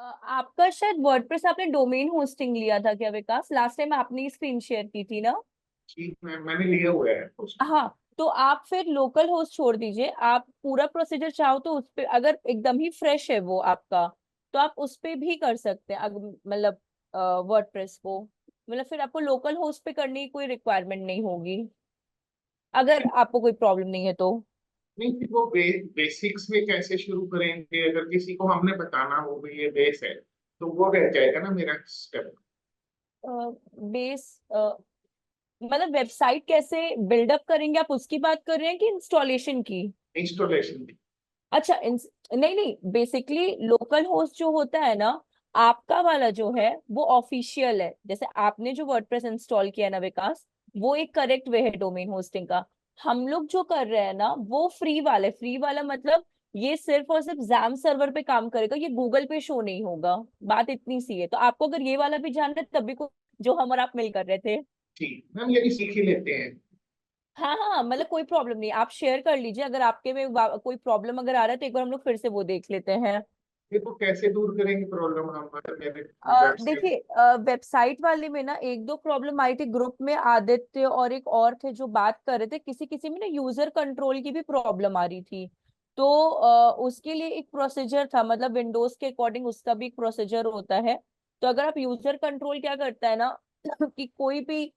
आपका शायद वर्डप्रेस आपने डोमेन होस्टिंग लिया था क्या विकास? लास्ट टाइम आपने स्क्रीन शेयर की थी ना? ठीक, मैंने लिया हुआ है उसको। हाँ, तो आप फिर लोकल होस्ट छोड़ दीजिए। आप पूरा प्रोसीजर चाहो तो उस पे, अगर एकदम ही फ्रेश है वो आपका, तो आप उस पे भी कर सकते हैं। मतलब वर्डप्रेस को, मतलब फिर आपको लोकल होस्ट पे करने की कोई रिक्वायरमेंट नहीं होगी, अगर आपको कोई प्रॉब्लम नहीं है तो। नहीं, फिर वो बेसिक्स में कैसे शुरू करेंगे? अगर किसी को हमने बताना हो भी ये बेस है, तो वो रह जाएगा ना मेरा स्टेप। बेस मतलब वेबसाइट कैसे बिल्डअप करेंगे, आप उसकी बात कर रहे हैं कि इंस्टॉलेशन की? इंस्टॉलेशन की। अच्छा, नहीं नहीं, बेसिकली लोकल होस्ट जो होता है ना, आपका वाला जो है वो ऑफिशियल है। जैसे आपने जो वर्डप्रेस इंस्टॉल किया है ना विकास, वो एक करेक्ट वे है डोमेन होस्टिंग का। हम लोग जो कर रहे हैं ना वो फ्री वाला है। फ्री वाला मतलब ये सिर्फ और सिर्फ जैम सर्वर पे काम करेगा, ये गूगल पे शो नहीं होगा। बात इतनी सी है। तो आपको अगर ये वाला भी जानना है तभी को, जो हम और आप मिल कर रहे थे। ठीक, हम ये भी सीख ही लेते हैं। हाँ हाँ, मतलब कोई प्रॉब्लम नहीं, आप शेयर कर लीजिए। अगर आपके में कोई प्रॉब्लम अगर आ रहा है तो एक बार हम लोग फिर से वो देख लेते हैं। फिर वो कैसे दूर करेंगे प्रॉब्लम? हम मतलब मेरे वेबसाइट। देखिए, वेबसाइट वाले में ना एक दो प्रॉब्लम आई थी। ग्रुप में आदित्य और एक और थे जो बात कर रहे थे, किसी किसी में ना यूजर कंट्रोल की भी प्रॉब्लम आ रही थी। तो उसके लिए एक प्रोसीजर था, मतलब विंडोज के अकॉर्डिंग उसका भी एक प्रोसीजर होता है। तो अगर आप यूजर कंट्रोल क्या करता है ना कि कोई भी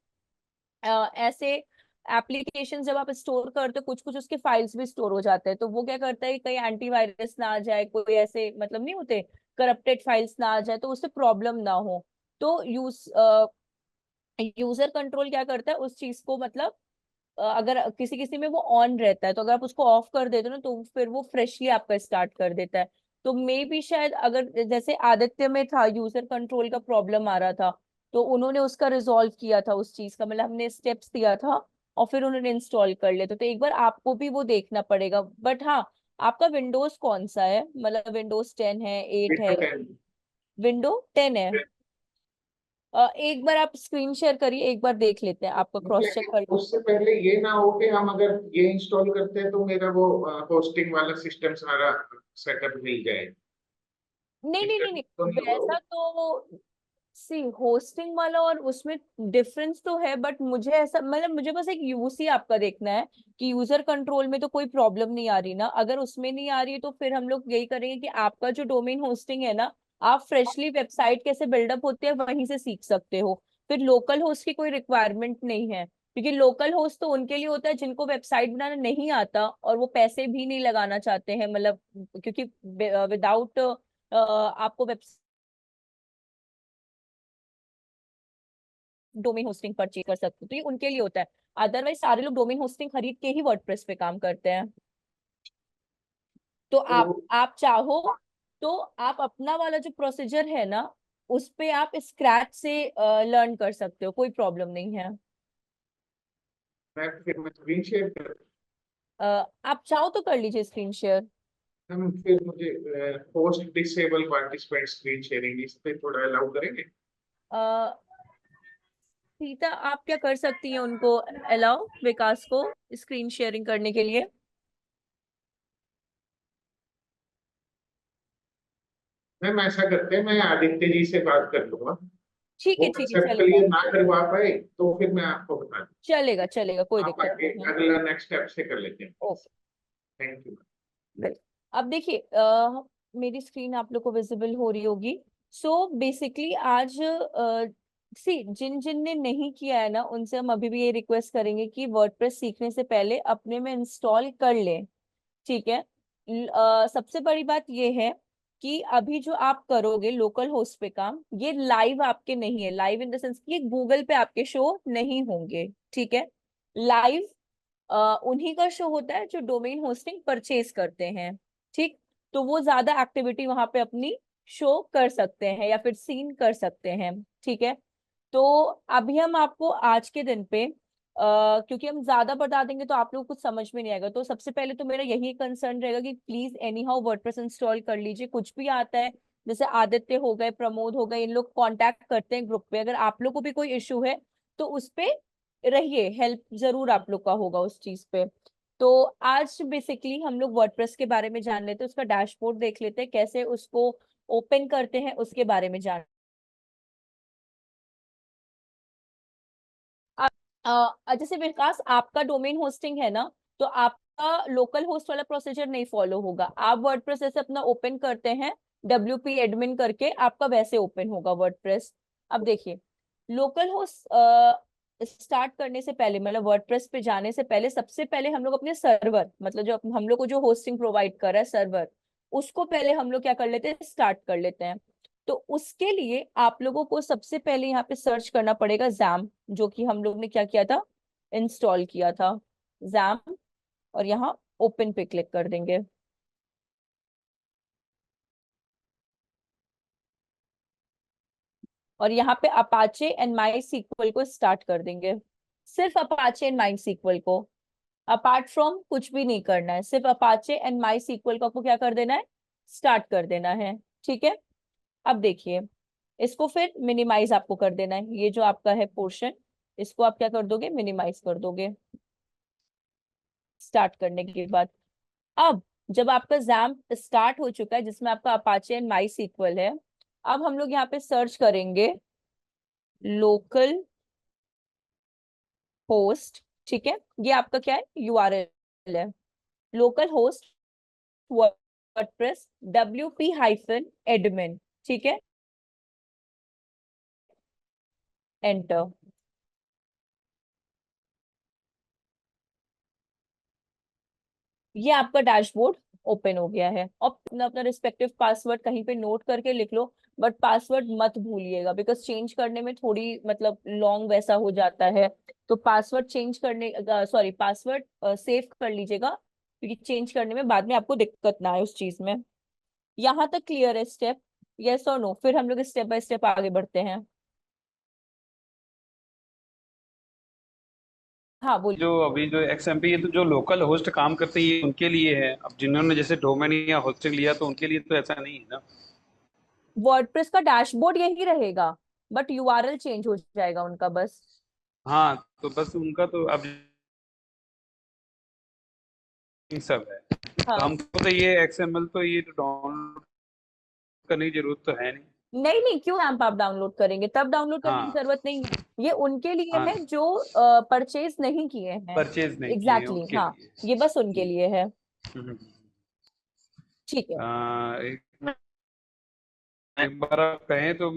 ऐसे एप्लीकेशन जब आप स्टोर करते हो, कुछ कुछ उसके फाइल्स भी स्टोर हो जाते हैं। तो वो क्या करता है कि कहीं एंटीवायरस ना आ जाए, कोई ऐसे मतलब नहीं होते, करप्टेड फाइल्स ना आ जाए, तो उससे प्रॉब्लम ना हो। तो यूजर कंट्रोल क्या करता है उस चीज को, मतलब अगर किसी किसी में वो ऑन रहता है, तो अगर आप उसको ऑफ कर देते हो ना तो फिर वो फ्रेशली आपका स्टार्ट कर देता है। तो मे भी शायद, अगर जैसे आदित्य में था यूजर कंट्रोल का प्रॉब्लम आ रहा था, तो उन्होंने उसका रिजॉल्व किया था उस चीज का, मतलब हमने स्टेप्स दिया था और फिर उन्होंने इंस्टॉल कर लिया था। तो एक बार आपको भी वो देखना पड़ेगा। बट हाँ, आपका विंडोज कौन सा है? मतलब विंडोज 10 है, 8 है, विंडो 10। विंडो 10 है? एक बार आप स्क्रीन शेयर करिए, एक बार देख लेते हैं, आपका क्रॉस चेक कर। उससे पहले ये ना हो कि हम अगर ये इंस्टॉल करते हैं तो मेरा वो होस्टिंग वाला सिस्टम सारा सेटअप मिल जाए। नहीं नहीं नहीं दिक्कत नहीं, तो नहीं वैसा होगा? तो सी होस्टिंग वाला और उसमें डिफरेंस तो है, बट मुझे ऐसा, मतलब मुझे बस एक यूसी आपका देखना है कि यूजर कंट्रोल में तो कोई प्रॉब्लम नहीं आ रही ना। अगर उसमें नहीं आ रही है तो फिर हम लोग यही करेंगे कि आपका जो डोमेन होस्टिंग है ना, आप फ्रेशली वेबसाइट कैसे बिल्डअप होती है वहीं से सीख सकते हो। फिर लोकल होस्ट की कोई रिक्वायरमेंट नहीं है, क्योंकि लोकल होस्ट तो उनके लिए होता है जिनको वेबसाइट बनाना नहीं आता और वो पैसे भी नहीं लगाना चाहते हैं, मतलब क्योंकि विदाउट आपको डोमेन होस्टिंग परचेज कर सकते हो, तो ये उनके लिए होता है। अदरवाइज सारे लोग डोमेन होस्टिंग खरीद के ही वर्डप्रेस पे काम करते हैं। तो तो आप चाहो तो आप अपना वाला जो प्रोसीजर है ना, उस पे आप स्क्रैच से लर्न कर सकते हो, कोई प्रॉब्लम नहीं है। मैं स्क्रीन शेयर कर। आप चाहो तो कर लीजिए स्क्रीन शेयर। हम फिर मुझे post disable participant screen sharing इस पे थोड़ा अलाउ करेंगे? सीता, आप क्या कर सकती हैं उनको अलाउ, विकास को स्क्रीन शेयरिंग करने के लिए? मैम ऐसा करते हैं, मैं आदित्य जी से बात कर लूंगा। वो ठीक है, कंसेप्ट चलेगा। क्लियर ना करवा पाए तो फिर मैं आपको बता दूँ। चलेगा चलेगा, कोई आप दिक्कत आगे नहीं है। अगला नेक्स्ट स्टेप से कर लेते हैं। ओके। Thank you. अब देखिए, मेरी स्क्रीन आप लोग को विजिबल हो रही होगी। सो बेसिकली आज सी जिन जिन ने नहीं किया है ना, उनसे हम अभी भी ये रिक्वेस्ट करेंगे कि वर्डप्रेस सीखने से पहले अपने में इंस्टॉल कर लें। ठीक है। सबसे बड़ी बात ये है कि अभी जो आप करोगे लोकल होस्ट पे काम, ये लाइव आपके नहीं है। लाइव इन द सेंस कि ये गूगल पे आपके शो नहीं होंगे। ठीक है। लाइव उन्हीं का शो होता है जो डोमेन होस्टिंग परचेज करते हैं। ठीक। तो वो ज्यादा एक्टिविटी वहां पे अपनी शो कर सकते हैं या फिर सीन कर सकते हैं। ठीक है। तो अभी हम आपको आज के दिन पे क्योंकि हम ज्यादा बता देंगे तो आप लोग कुछ समझ में नहीं आएगा, तो सबसे पहले तो मेरा यही कंसर्न रहेगा कि please any how WordPress install कर लीजिए। कुछ भी आता है, जैसे आदित्य हो गए, प्रमोद हो गए, इन लोग कांटेक्ट करते हैं ग्रुप पे। अगर आप लोग को भी कोई इशू है तो उस पे रहिए, हेल्प जरूर आप लोग का होगा उस चीज पे। तो आज बेसिकली हम लोग वर्डप्रेस के बारे में जान लेते हैं, उसका डैशबोर्ड देख लेते हैं कैसे उसको ओपन करते हैं उसके बारे में जान। जैसे विकास आपका डोमेन होस्टिंग है ना, तो आपका लोकल होस्ट वाला प्रोसीजर नहीं फॉलो होगा। आप वर्डप्रेस जैसे अपना ओपन करते हैं WP एडमिन करके, आपका वैसे ओपन होगा वर्डप्रेस। अब देखिए, लोकल होस्ट स्टार्ट करने से पहले, मतलब वर्डप्रेस पे जाने से पहले, सबसे पहले हम लोग अपने सर्वर, मतलब जो हम लोग को जो होस्टिंग प्रोवाइड कर रहा है सर्वर, उसको पहले हम लोग क्या कर लेते हैं, स्टार्ट कर लेते हैं। तो उसके लिए आप लोगों को सबसे पहले यहाँ पे सर्च करना पड़ेगा जैम, जो कि हम लोग ने क्या किया था, इंस्टॉल किया था जैम। और यहाँ ओपन पे क्लिक कर देंगे। और यहाँ पे अपाचे एंड माई सीक्वल को स्टार्ट कर देंगे। सिर्फ अपाचे एंड माई सीक्वल को, अपार्ट फ्रॉम कुछ भी नहीं करना है, सिर्फ अपाचे एंड माई सीक्वल को आपको क्या कर देना है, स्टार्ट कर देना है। ठीक है। अब देखिए, इसको फिर मिनिमाइज आपको कर देना है, ये जो आपका है पोर्शन, इसको आप क्या कर दोगे, मिनिमाइज कर दोगे स्टार्ट करने के बाद। अब जब आपका जैम स्टार्ट हो चुका है, जिसमें आपका अपाचे एंड माई सीक्वल है, अब हम लोग यहाँ पे सर्च करेंगे लोकल होस्ट। ठीक है, ये आपका क्या है, URL है, लोकल होस्ट वर्डप्रेस WP-admin। ठीक है, एंटर। ये आपका डैशबोर्ड ओपन हो गया है। और अपना अपना रिस्पेक्टिव पासवर्ड कहीं पे नोट करके लिख लो, बट पासवर्ड मत भूलिएगा, बिकॉज चेंज करने में थोड़ी मतलब लॉन्ग वैसा हो जाता है। तो पासवर्ड चेंज करने, सॉरी, पासवर्ड सेव कर लीजिएगा, क्योंकि चेंज करने में बाद में आपको दिक्कत ना आए उस चीज में। यहाँ तक क्लियर है स्टेप, यस और नो? फिर हम लोग स्टेप बाय स्टेप आगे बढ़ते हैं। हाँ बोलिए। जो अभी जो XMPP, ये तो जो लोकल होस्ट काम करते हैं ये उनके लिए है। अब जिन्होंने जैसे डोमेन या होस्टिंग लिया तो उनके लिए तो ऐसा नहीं है ना। वर्डप्रेस का डैशबोर्ड यही रहेगा, बट URL चेंज हो जाएगा उनका बस। हाँ, तो बस उनका तो अब सब है। तो हाँ, हमको तो ये XML तो ये तो डाउनलोड करने की जरूरत तो है नहीं। नहीं नहीं, क्यों ऐप आप डाउनलोड करेंगे, तब डाउनलोड करने की हाँ जरूरत नहीं है। ये उनके लिए हाँ, है जो परचेज नहीं किए हैं। परचेज नहीं किए हैं एग्जैक्टली उनके हाँ, लिए। ये बस उनके लिए है। हम्म। ठीक है। एक एक बार आप कहें तो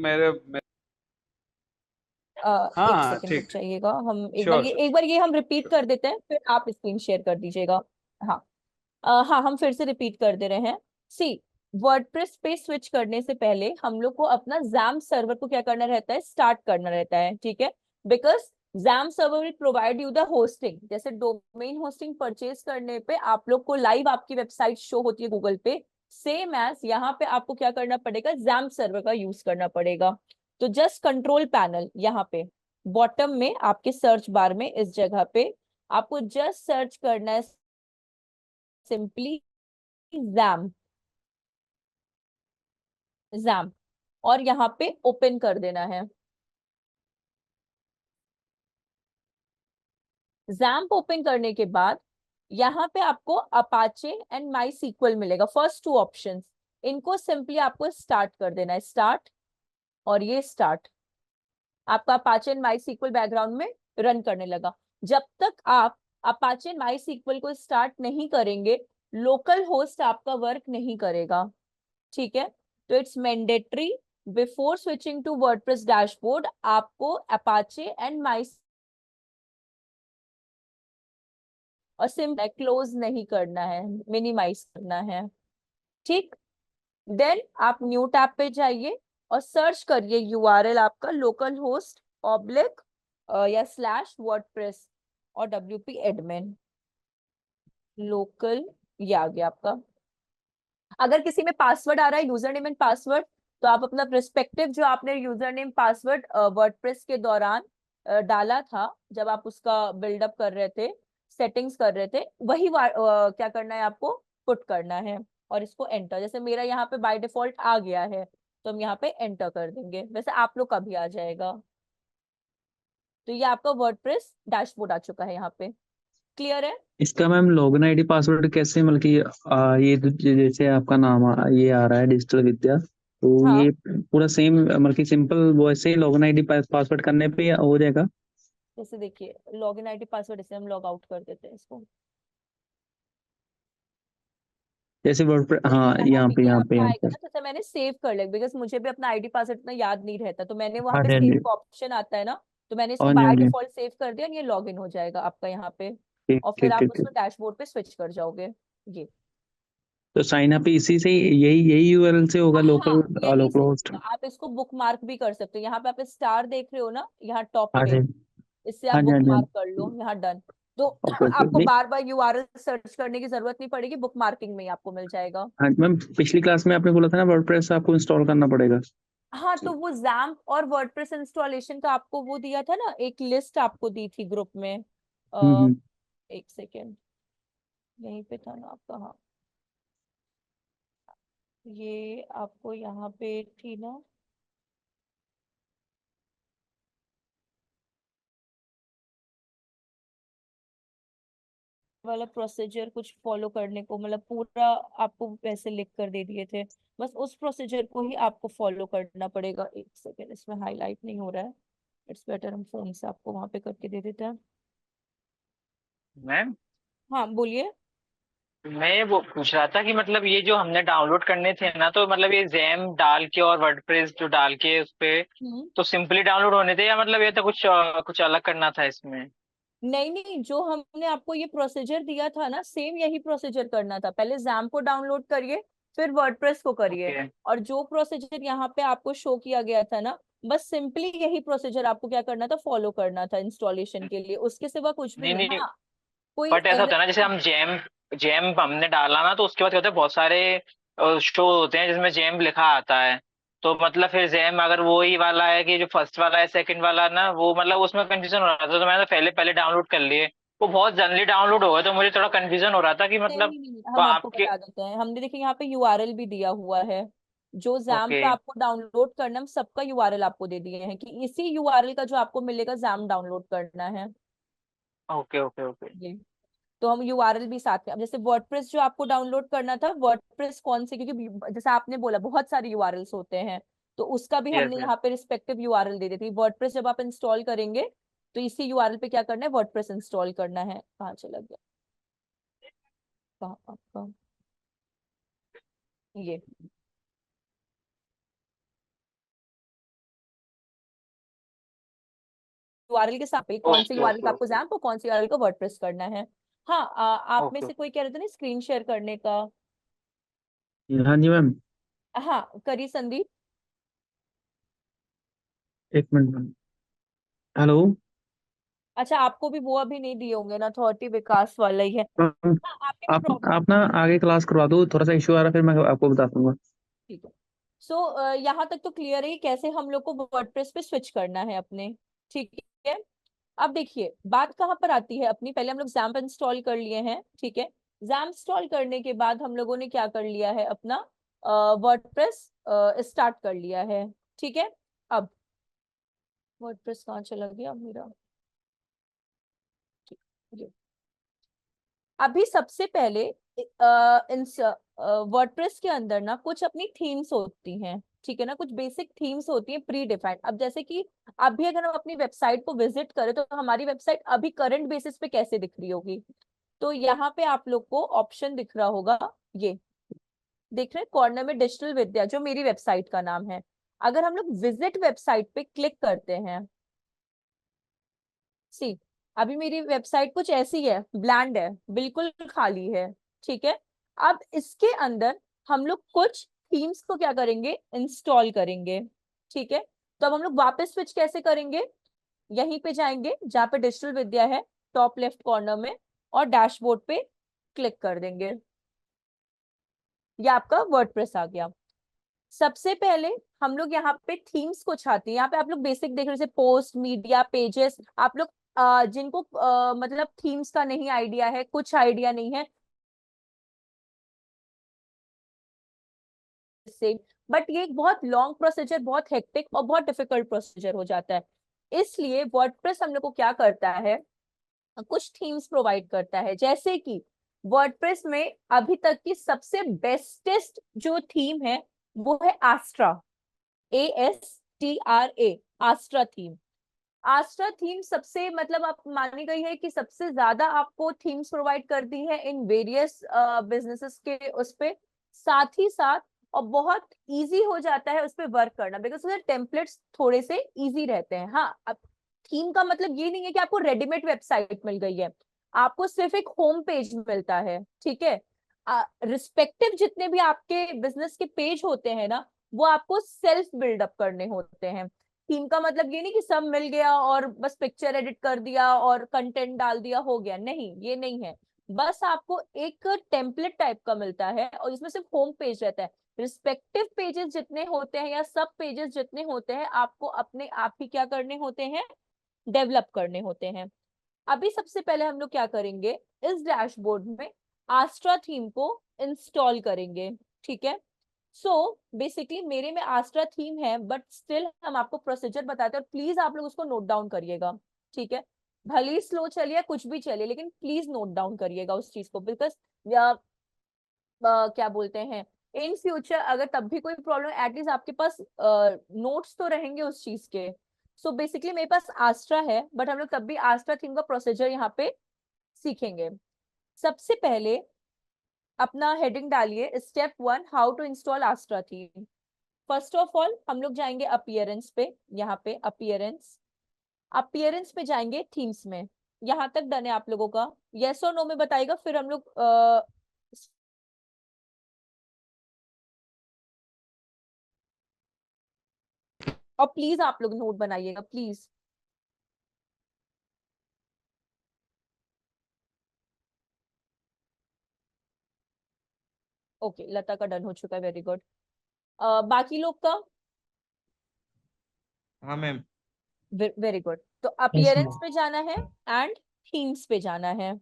हाँ एक हाँ सेकंड रुक ठीक। जाइएगा, हम श्योर श्योर। एक बार ये हम रिपीट कर देते हैं, फिर आप स्क्रीन शेयर कर दीजिएगा। हाँ, हाँ हम फिर से रिपीट कर दे रहे हैं। सी, वर्डप्रेस पे स्विच करने से पहले हम लोग को अपना जैम सर्वर को क्या करना रहता है, स्टार्ट करना रहता है। ठीक है, because jam server will provide you the hosting. जैसे डोमेन होस्टिंग परचेज करने पे आप लोग को लाइव आपकी वेबसाइट शो होती है गूगल पे, सेम एज यहाँ पे आपको क्या करना पड़ेगा, जैम सर्वर का यूज करना पड़ेगा। तो जस्ट कंट्रोल पैनल यहाँ पे बॉटम में आपके सर्च बार में इस जगह पे आपको जस्ट सर्च करना है सिंपली जैम, जैम, और यहाँ पे ओपन कर देना है। जैम्प ओपन करने के बाद यहाँ पे आपको अपाचे एंड माई सीक्वल मिलेगा, फर्स्ट टू ऑप्शंस। इनको सिंपली आपको स्टार्ट कर देना है, स्टार्ट। और ये स्टार्ट, आपका Apache and MySQL background में रन करने लगा। जब तक आप अपाचे एंड माई सीक्वल को स्टार्ट नहीं करेंगे, लोकल होस्ट आपका वर्क नहीं करेगा। ठीक है, तो it's mandatory before switching to WordPress dashboard आपको अपाचे एंड माई, और सिंपल क्लोज नहीं करना है, मिनिमाइज करना है। ठीक, देन आप न्यू टैब पे जाइए और सर्च करिए URL आपका लोकल होस्ट ऑब्लिक या स्लैश वर्डप्रेस और WP एडमिन लोकल, ये आ गया आपका। अगर किसी में पासवर्ड आ रहा है, यूजर नेम एंड पासवर्ड, तो आप अपना रिस्पेक्टिव जो आपने यूजर नेम पासवर्ड वर्डप्रेस के दौरान डाला था, जब आप उसका बिल्डअप कर रहे थे, सेटिंग्स कर रहे थे, वही क्या करना है आपको, पुट करना है। और इसको एंटर, जैसे मेरा यहाँ पे बाय डिफॉल्ट आ गया है, तो हम यहाँ पे एंटर कर देंगे, वैसे आप लोग का भी आ जाएगा। तो ये आपका वर्डप्रेस डैशबोर्ड आ चुका है यहाँ पे। क्लियर है? इसका मैम लॉगिन आईडी पासवर्ड कैसे, मतलब कि ये जैसे आपका नाम ये आ रहा है डिजिटल विद्या, तो हाँ ये पूरा सेम मतलब कि सिंपल वैसे ही लॉगिन आईडी पासवर्ड करने पे हो जाएगा। जैसे देखिए लॉगिन आईडी पासवर्ड, इसे हम लॉग आउट कर देते हैं इसको। जैसे वर्ड, तो हाँ यहाँ पे यहाँ पे यहाँ आएगा पे। ना, तो सर मैंने सेव कर लिया बिकॉज मुझे भी अपना आईडी पासवर्ड इतना याद नहीं रहता, तो मैंने वहां हाँ पे जी हाँ सेव जी। का ऑप्शन आता है ना, तो मैंने इसको हाँ जी हाँ बाय जी। डिफॉल्ट सेव कर दिया, और ये लॉगिन हो जाएगा आपका यहाँ पे। ठीक और फिर ठीक आप ठीक उसको ठीक। डैशबोर्ड पे स्विच कर जाओगे। ये तो साइन अप इसी से यही यही यूआरएल से होगा, हाँ लोकल यहीं लोकल से होस्ट। होगा। आप इसको बुक मार्क भी कर सकते हो, यहाँ पे आप स्टार देख रहे हो ना यहाँ टॉप हाँ जी पे, इससे आप हाँ जी हाँ बुक जी हाँ मार्क जी। कर लो, यहाँ डन। तो ओके ओके आपको नहीं। बार बार यूआरएल सर्च करने की जरूरत नहीं पड़ेगी, बुक मार्किंग में ही आपको मिल जाएगा। हाँ मैम, पिछली क्लास में आपने बोला था ना वर्डप्रेस आपको इंस्टॉल करना पड़ेगा। हाँ तो वो जैम्प और वर्डप्रेस इंस्टॉलेशन का आपको वो दिया था ना, एक लिस्ट आपको दी थी ग्रुप में। हम्म। एक सेकेंड, यहीं पे था ना आपका, हाँ ये आपको यहाँ पे थी ना। वाला प्रोसीजर कुछ फॉलो करने को, मतलब पूरा आपको वैसे लिख कर दे दिए थे, बस उस प्रोसीजर को ही आपको फॉलो करना पड़ेगा। एक सेकेंड, इसमें हाईलाइट नहीं हो रहा है, इट्स बेटर हम फोन से आपको वहां पे करके दे देते हैं। मैम, हाँ बोलिए। मैं ये वो पूछ रहा था कि मतलब ये जो हमने डाउनलोड करने थे ना, तो मतलब ये जैम डाल के और वर्डप्रेस जो डाल के उस पे हम्म। तो सिंपली डाउनलोड होने थे, या मतलब ये तो कुछ अलग करना था इसमें? नहीं नहीं, जो हमने आपको ये प्रोसीजर दिया था ना, सेम यही प्रोसीजर करना था। पहले जैम को डाउनलोड करिए, फिर वर्डप्रेस को करिए, ओके और जो प्रोसीजर यहाँ पे आपको शो किया गया था ना, बस सिंपली यही प्रोसीजर आपको क्या करना था, फॉलो करना था इंस्टॉलेशन के लिए, उसके सिवा कुछ भी नहीं नहीं। नहीं, हाँ कोई बट ऐसा एरर। होता है ना, जैसे हम जैम जैम हमने डाला ना, तो उसके बाद क्या होता है, बहुत सारे शो होते हैं जिसमें जैम लिखा आता है। तो मतलब फिर जैम अगर वो ही वाला है कि जो फर्स्ट वाला है सेकंड वाला ना, वो मतलब उसमें कंफ्यूजन हो रहा था, तो मैंने तो पहले पहले डाउनलोड कर लिए। वो बहुत जल्दी डाउनलोड हो गए, तो मुझे थोड़ा कंफ्यूजन हो रहा था कि नहीं मतलब नहीं नहीं, तो हम आपको आपके। बता देते हैं। हमने देखिए यहाँ पे यूआरएल भी दिया हुआ है, जो जैम ओके पे आपको डाउनलोड करना है, हम सबका यूआरएल आपको दे दिए हैं कि इसी यूआरएल का जो आपको मिलेगा जैम डाउनलोड करना है। Okay okay okay. ये तो हम यूआरएल भी साथ में, अब जैसे वर्डप्रेस जो आपको डाउनलोड करना था, वर्डप्रेस कौन से, क्योंकि जैसे आपने बोला बहुत सारे यूआरएल्स होते हैं, तो उसका भी यस हमने यस। यहाँ पे रिस्पेक्टिव यूआरएल दे दी थी। वर्डप्रेस जब आप इंस्टॉल करेंगे, तो इसी यूआरएल पे क्या करना है, वर्डप्रेस इंस्टॉल करना है। कहाँ चला गया, कहाँ आपका ये यूआरएल के साथ पे कौन से ओके यूआरएल ओके का आपको ओके। जैम, और कौन से यूआरएल को वर्डप्रेस करना है। हाँ आप में ओके से कोई कह रहे थे ना स्क्रीन शेयर करने का। हाँ जी मैम। हाँ करिए संदीप। एक मिनट मैम। हेलो अच्छा आपको भी वो अभी नहीं दिए होंगे ना, अथॉरिटी विकास वाला ही है। मैम, हाँ आपके में प्रॉब्लम। आप ना आगे क्लास करवा दो, थोड़ा सा इशू आ रहा है, फिर मैं आपको बता दूंगा। ठीक है। सो यहाँ तक तो क्लियर है कि कैसे हम लोग को वर्डप्रेस पे स्विच करना है अपने। ठीक है। अब देखिए बात कहाँ पर आती है अपनी, पहले हम लोग जैम्प इंस्टॉल कर लिए हैं, ठीक है। जैम्प इंस्टॉल करने के बाद हम लोगों ने क्या कर लिया है, अपना वर्डप्रेस स्टार्ट कर लिया है, ठीक है। अब वर्डप्रेस कहाँ चला गया मेरा, ठीक, ये। अभी सबसे पहले वर्डप्रेस के अंदर ना कुछ अपनी थीम्स होती हैं, ठीक है ना, कुछ बेसिक थीम्स होती हैं प्री डिफाइंड। अब जैसे कि अभी अगर हम अपनी वेबसाइट को विजिट करें, तो हमारी वेबसाइट अभी करंट बेसिस पे कैसे दिख रही होगी। तो यहाँ पे आप लोग को ऑप्शन दिख रहा होगा, ये देख रहे हैं कॉर्नर में, डिजिटल विद्या, जो मेरी वेबसाइट का नाम है। अगर हम लोग विजिट वेबसाइट पे क्लिक करते हैं, सी अभी मेरी वेबसाइट कुछ ऐसी है, ब्लैंड है, बिल्कुल खाली है, ठीक है। अब इसके अंदर हम लोग कुछ थीम्स को क्या करेंगे, इंस्टॉल करेंगे, ठीक है। तो अब हम लोग वापस स्विच कैसे करेंगे, यहीं पे जाएंगे जहाँ पे डिजिटल विद्या है, टॉप लेफ्ट कॉर्नर में, और डैशबोर्ड पे क्लिक कर देंगे। ये आपका वर्डप्रेस आ गया। सबसे पहले हम लोग यहाँ पे थीम्स को चाहते हैं, यहाँ पे आप लोग बेसिक देख रहे हैं, जैसे पोस्ट, मीडिया, पेजेस। आप लोग जिनको मतलब थीम्स का नहीं आइडिया है, कुछ आइडिया नहीं है से, बट ये एक बहुत लॉन्ग प्रोसीजर, बहुत हेक्टिक और बहुत डिफिकल्ट प्रोसीजर हो जाता है। इसलिए वर्डप्रेस हम लोग को क्या करता है, कुछ थीम्स प्रोवाइड करता है। जैसे कि वर्डप्रेस में अभी तक की सबसे बेस्टेस्ट जो थीम है, वो है आस्ट्रा, ASTRA, आस्ट्रा थीम। आस्ट्रा थीम सबसे मतलब आप मानी गई है कि सबसे ज्यादा आपको थीम्स प्रोवाइड करती है इन वेरियस बिजनेसेस के उस पे, साथ ही साथ और बहुत इजी हो जाता है उस पे वर्क करना, बिकॉज उसके टेम्पलेट्स थोड़े से इजी रहते हैं। हाँ, अब थीम का मतलब ये नहीं है कि आपको रेडीमेड वेबसाइट मिल गई है, आपको सिर्फ एक होम पेज मिलता है, ठीक है। रिस्पेक्टिव जितने भी आपके बिजनेस के पेज होते हैं ना, वो आपको सेल्फ बिल्डअप करने होते हैं। थीम का मतलब ये नहीं कि सब मिल गया और बस पिक्चर एडिट कर दिया और कंटेंट डाल दिया हो गया, नहीं, ये नहीं है। बस आपको एक टेम्पलेट टाइप का मिलता है और इसमें सिर्फ होम पेज रहता है। रिस्पेक्टिव पेजेस जितने होते हैं या सब पेजेस जितने होते हैं, आपको अपने आप ही क्या करने होते हैं, डेवलप करने होते हैं। अभी सबसे पहले हम लोग क्या करेंगे, इस डैशबोर्ड में आस्ट्रा थीम को इंस्टॉल करेंगे, ठीक है। सो बेसिकली मेरे में आस्ट्रा थीम है, बट स्टिल हम आपको प्रोसीजर बताते हैं और प्लीज आप लोग उसको नोट डाउन करिएगा, ठीक है। भले ही स्लो चलिए, कुछ भी चलिए, लेकिन प्लीज नोट डाउन करिएगा उस चीज को, बिकॉज क्या बोलते हैं, इन फ्यूचर अगर तब भी कोई प्रॉब्लम, एटलीस्ट आपके पास नोट्स तो रहेंगे उस चीज के। सो बेसिकली मेरे पास आस्ट्रा है, बट हम लोग तब भी आस्ट्रा थीम का प्रोसीजर यहाँ पे सीखेंगे। सबसे पहले अपना हेडिंग डालिए, step 1, how to install Astra theme. First of all हम लोग जाएंगे अपीयरेंस पे, यहाँ पे अपीयरेंस, अपीयरेंस पे जाएंगे थीम्स में। यहाँ तक डन है आप लोगों का? यस और नो में बताइएगा, फिर हम लोग और प्लीज आप लोग नोट बनाइएगा प्लीज। ओके, लता का डन हो चुका है, वेरी गुड। बाकी लोग का? हाँ मैम। Very good. तो यस अपीयरेंस मैम। पे जाना है एंड थीम्स पे जाना है।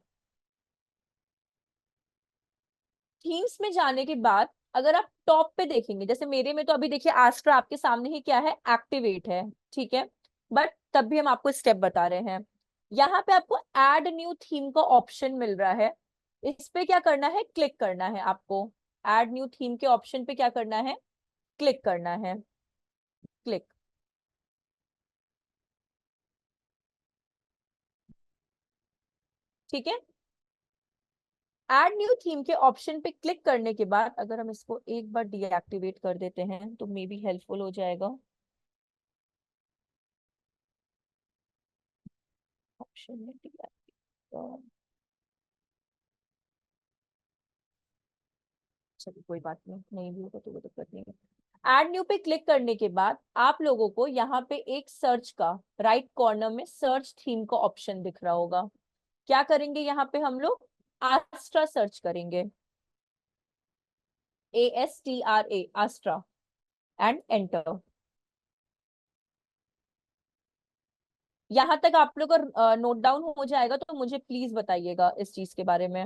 थीम्स में जाने के बाद अगर आप टॉप पे देखेंगे, जैसे मेरे में तो अभी देखिए आस्ट्रा आपके सामने ही क्या है, एक्टिवेट है, ठीक है। बट तब भी हम आपको स्टेप बता रहे हैं। यहाँ पे आपको ऐड न्यू थीम का ऑप्शन मिल रहा है, इस पे क्या करना है, क्लिक करना है आपको। ऐड न्यू थीम के ऑप्शन पे क्या करना है, क्लिक करना है, क्लिक, ठीक है। ऐड न्यू थीम के ऑप्शन पे क्लिक करने के बाद अगर हम इसको एक बार डीएक्टिवेट कर देते हैं तो मे बी हेल्पफुल हो जाएगा। ऑप्शन में डीएक्टिवेट, चलिए कोई बात नहीं, नहीं भी होगा तो कोई दिक्कत नहीं है। एड न्यू पे क्लिक करने के बाद आप लोगों को यहाँ पे एक सर्च का राइट कॉर्नर में सर्च थीम का ऑप्शन दिख रहा होगा। क्या करेंगे यहाँ पे हम लोग, आस्ट्रा सर्च करेंगे, ASTRA, आस्ट्रा, एंड एंटर। यहाँ तक आप लोग का नोट डाउन हो जाएगा तो मुझे प्लीज बताइएगा इस चीज के बारे में।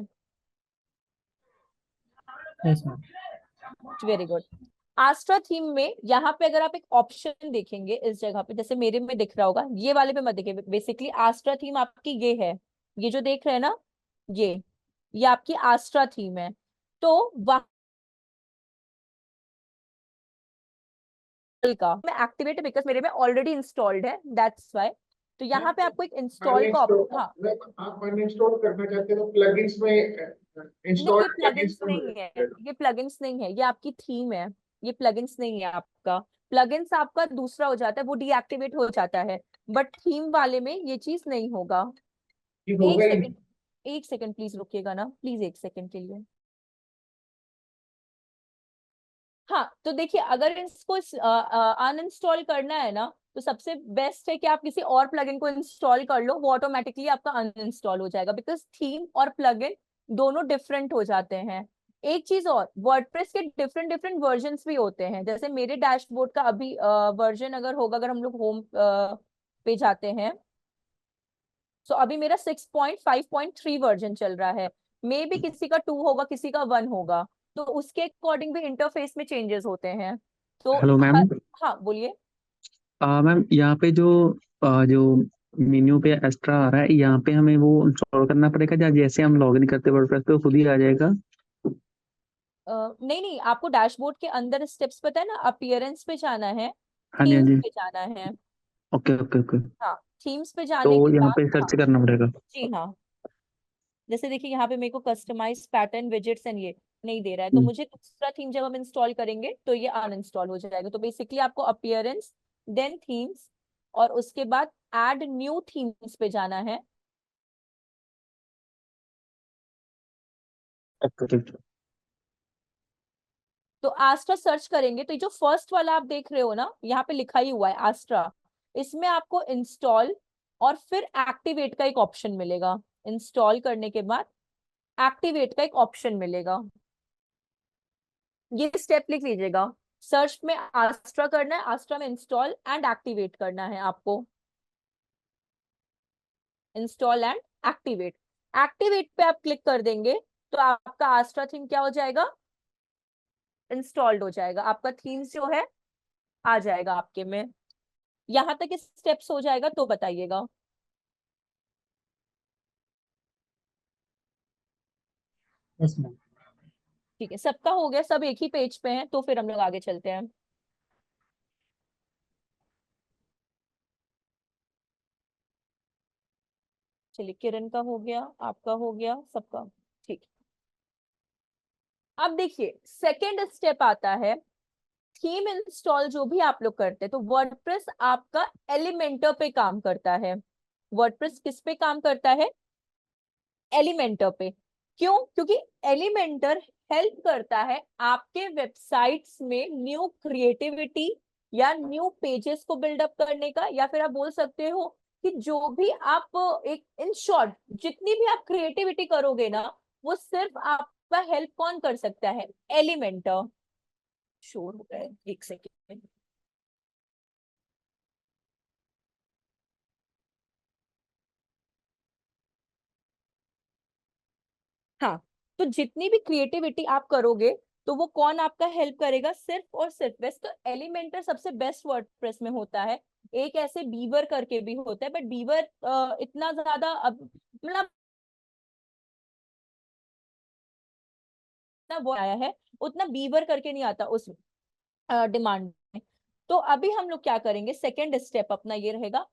Yes ma'am. Very good. Astra theme में यहाँ पे अगर आप एक ऑप्शन देखेंगे इस जगह पे, जैसे मेरे में दिख रहा होगा, ये वाले पे मत देखिए, बेसिकली आस्ट्रा थीम आपकी ये है, ये जो देख रहे हैं ना, ये आपकी आस्ट्रा थीम है। तो वहां का मैं एक्टिवेट, बिकॉज मेरे में ऑलरेडी इंस्टॉल्ड है, दैट्स वाई। तो यहाँ पे आपको एक इंस्टॉल का हाँ, आप अनइंस्टॉल करना चाहते हो तो प्लगइन्स में नहीं इंस्टॉल ये प्लगइन्स प्लगइन्स में नहीं है, ये प्लगइन्स नहीं है, ये आपकी थीम है, ये प्लगइन्स नहीं है आपका। प्लगइन्स आपका दूसरा हो जाता है, वो डीएक्टिवेट हो जाता है, बट थीम वाले में ये चीज नहीं होगा। ये हो एक गई। सेकंड, एक सेकंड प्लीज रुकिएगा ना, प्लीज एक सेकंड के लिए। हाँ तो देखिए, अगर इसको अनइंस्टॉल करना है ना, तो सबसे बेस्ट है कि आप किसी और प्लगइन को इंस्टॉल कर लो, वो ऑटोमेटिकली आपका अनइंस्टॉल हो जाएगा, बिकॉज थीम और प्लगइन दोनों डिफरेंट हो जाते हैं। एक चीज और, वर्डप्रेस के डिफरेंट डिफरेंट वर्जन्स भी होते हैं, जैसे मेरे डैशबोर्ड का अभी वर्जन अगर होगा, अगर हम लोग होम पे जाते हैं, तो अभी मेरा 6.5.3 वर्जन चल रहा है। मे भी किसी का 2 होगा, किसी का 1 होगा, तो उसके अकॉर्डिंग भी इंटरफेस में चेंजेस होते हैं। तो हेलो मैम। हाँ बोलिए। मैम यहाँ पे जो मेन्यू पे एक्स्ट्रा आ रहा है, यहाँ पे हमें वो इंस्टॉल करना पड़ेगा या जैसे हम लॉगिन करते वर्डप्रेस पे वो खुद ही आ जाएगा? नहीं नहीं, आपको डैशबोर्ड के अंदर स्टेप्स पता है ना, अपीयरेंस पे जाना है, हाँ जी हाँ थीम्स जी। पे जाना है। Okay okay okay. हाँ, थीम्स पे तो जाने के यहाँ बाद, पे हाँ सर्च करना पड़ेगा। जी हाँ, जैसे देखिए यहाँ पे मेरे को कस्टमाइज पैटर्न विजेट्स एंड ये नहीं दे रहा है, तो हम्म, मुझे दूसरा थीम जब हम इंस्टॉल करेंगे तो ये अनइंस्टॉल हो जाएगा। तो बेसिकली आपको अपीयरेंस, देन थीम्स, और उसके बाद ऐड न्यू थीम्स पे जाना है। Okay okay. तो आस्ट्रा सर्च करेंगे तो ये जो फर्स्ट वाला आप देख रहे हो ना, यहाँ पे लिखा ही हुआ है आस्ट्रा, इसमें आपको इंस्टॉल और फिर एक्टिवेट का एक ऑप्शन मिलेगा। इंस्टॉल करने के बाद एक्टिवेट का एक ऑप्शन मिलेगा, ये स्टेप लिख लीजिएगा। सर्च में आस्ट्रा करना है, आस्ट्रा में इंस्टॉल एंड एक्टिवेट करना है आपको। इंस्टॉल एंड एक्टिवेट, एक्टिवेट पे आप क्लिक कर देंगे तो आपका आस्ट्रा थीम क्या हो जाएगा, इंस्टॉल्ड हो जाएगा। आपका थीम्स जो है आ जाएगा आपके में। यहाँ तक स्टेप्स हो जाएगा तो बताइएगा। Yes ma'am. ठीक है, सबका हो गया, सब एक ही पेज पे हैं, तो फिर हम लोग आगे चलते हैं। चलिए, किरण का हो गया, आपका हो गया, सबका ठीक। अब देखिए सेकेंड स्टेप आता है थीम इंस्टॉल। जो भी आप लोग करते हैं, तो वर्डप्रेस आपका एलिमेंटर पे काम करता है। वर्डप्रेस किस पे काम करता है, एलिमेंटर पे। क्यों, क्योंकि एलिमेंटर हेल्प करता है आपके वेबसाइट्स में न्यू क्रिएटिविटी या न्यू पेजेस को बिल्डअप करने का, या फिर आप बोल सकते हो कि जो भी आप एक इन शॉर्ट जितनी भी आप क्रिएटिविटी करोगे ना, वो सिर्फ आपका हेल्प कौन कर सकता है, एलिमेंटर। शोर हो रहा है, एक सेकेंड। हाँ, तो जितनी भी क्रिएटिविटी आप करोगे तो वो कौन आपका हेल्प करेगा, सिर्फ और सिर्फ। वैसे तो एलिमेंटर सबसे बेस्ट वर्डप्रेस में होता है, एक ऐसे बीवर करके भी होता है, बट बीवर इतना ज्यादा अब मतलब इतना वो आया है, उतना बीवर करके नहीं आता उस डिमांड में। तो अभी हम लोग क्या करेंगे, सेकेंड स्टेप अपना ये रहेगा।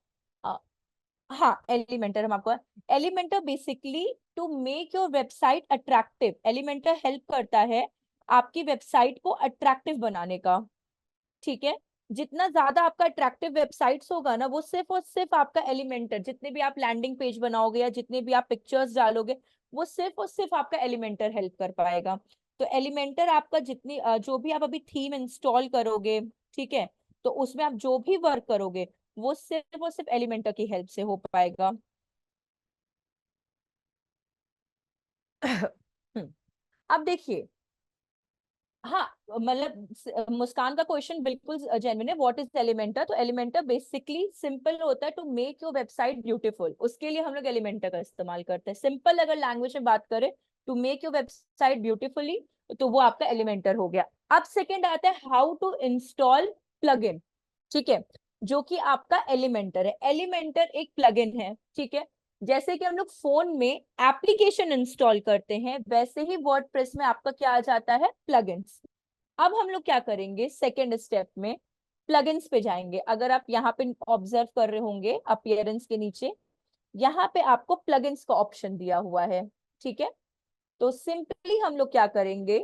हाँ, एलिमेंटर हम आपको, Elementor basically to make your website attractive, Elementor help करता है आपकी वेबसाइट को अट्रैक्टिव बनाने का। ठीक है, जितना ज्यादा आपका अट्रैक्टिव वेबसाइट्स होगा ना, वो सिर्फ और सिर्फ आपका एलिमेंटर, जितने भी आप लैंडिंग पेज बनाओगे या जितने भी आप पिक्चर्स डालोगे, वो सिर्फ और सिर्फ आपका एलिमेंटर हेल्प कर पाएगा। तो एलिमेंटर आपका जितनी जो भी आप अभी थीम इंस्टॉल करोगे, ठीक है, तो उसमें आप जो भी वर्क करोगे वो सिर्फ और सिर्फ एलिमेंटर की हेल्प से हो पाएगा। अब देखिए, हाँ मतलब मुस्कान का क्वेश्चन बिल्कुल जेन्युइन है, व्हाट इज एलिमेंटर। तो एलिमेंटर बेसिकली सिंपल होता है to make your website beautiful, उसके लिए हम लोग एलिमेंटर का इस्तेमाल करते हैं। सिंपल अगर लैंग्वेज में बात करें, to make your website beautifully, तो वो आपका एलिमेंटर हो गया। अब सेकेंड आता है हाउ टू इंस्टॉल प्लगइन। ठीक है, जो कि आपका एलिमेंटर है। एलिमेंटर एक प्लगइन है, ठीक है, जैसे कि हम लोग फोन में एप्लीकेशन इंस्टॉल करते हैं, वैसे ही वर्डप्रेस में आपका क्या आ जाता है, प्लगइन्स। अब हम लोग क्या करेंगे, सेकेंड स्टेप में प्लगइन्स पे जाएंगे। अगर आप यहाँ पे ऑब्जर्व कर रहे होंगे अपीयरेंस के नीचे, यहाँ पे आपको प्लगइन्स का ऑप्शन दिया हुआ है। ठीक है, तो सिंपली हम लोग क्या करेंगे,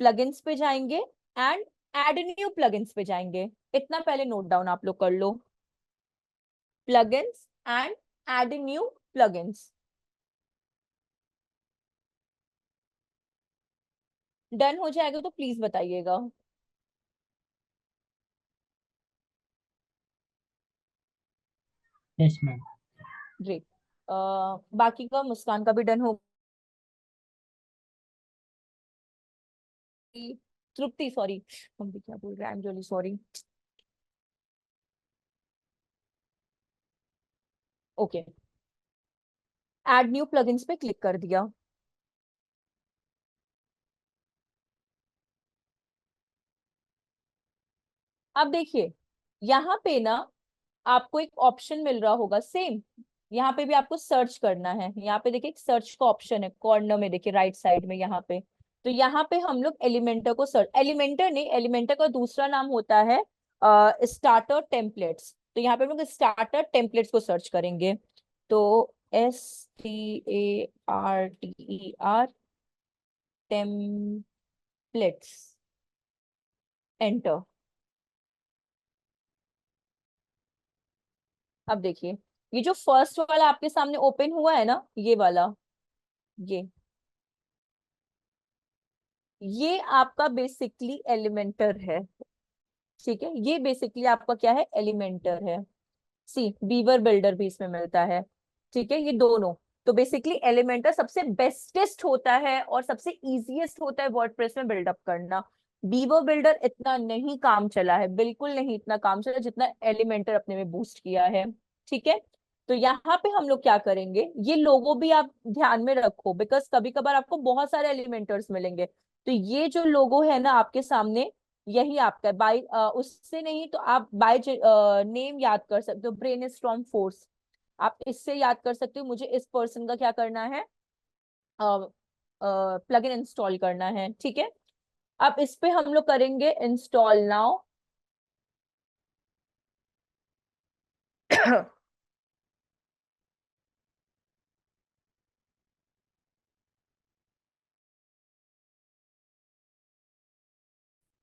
प्लगइन्स पे जाएंगे एंड एड न्यू प्लगइन्स पे जाएंगे। इतना पहले नोट डाउन आप लोग कर लो, plugins and add new plugins. Done हो जाएगा तो प्लीज बताइएगा। Yes ma'am. ग्रेट। बाकी का मुस्कान का भी डन हो, तृप्ति सॉरी, हम भी क्या बोल रहे हैं, I am really sorry. Okay, add new plugins पे क्लिक कर दिया। अब देखिए यहाँ पे ना आपको एक ऑप्शन मिल रहा होगा सेम, यहाँ पे भी आपको सर्च करना है। यहाँ पे देखिए सर्च का ऑप्शन है कॉर्नर में, देखिए राइट साइड में यहाँ पे तो यहाँ पे हम लोग एलिमेंटर को सर्च, एलिमेंटर नहीं, एलिमेंटर का दूसरा नाम होता है स्टार्टर टेम्पलेट्स। तो यहाँ पे हम लोग स्टार्टर टेम्पलेट्स को सर्च करेंगे। तो STARTER टेम्पलेट्स, एंटर। अब देखिए ये जो फर्स्ट वाला आपके सामने ओपन हुआ है ना, ये वाला, ये आपका बेसिकली एलिमेंटर है। ठीक है, ये बेसिकली आपका क्या है, एलिमेंटर है। सी बीवर बिल्डर भी इसमें मिलता है। ठीक है, ये दोनों। तो बेसिकली एलिमेंटर सबसे बेस्टेस्ट होता है और सबसे इजीएस्ट होता है वर्डप्रेस में बिल्डअप करना। बीवर बिल्डर इतना नहीं काम चला है, बिल्कुल नहीं इतना काम चला जितना एलिमेंटर अपने में बूस्ट किया है। ठीक है, तो यहाँ पे हम लोग क्या करेंगे, ये लोगो भी आप ध्यान में रखो, बिकॉज कभी कभार आपको बहुत सारे एलिमेंटर्स मिलेंगे। तो ये जो लोगो है ना आपके सामने, यही आपका बाय, उससे नहीं तो आप बाय नेम याद कर सकते हो, ब्रेन स्टॉर्म फोर्स, आप इससे याद कर सकते हो। मुझे इस पर्सन का क्या करना है, प्लगइन इंस्टॉल करना है। ठीक है, अब इस पे हम लोग करेंगे इंस्टॉल नाउ।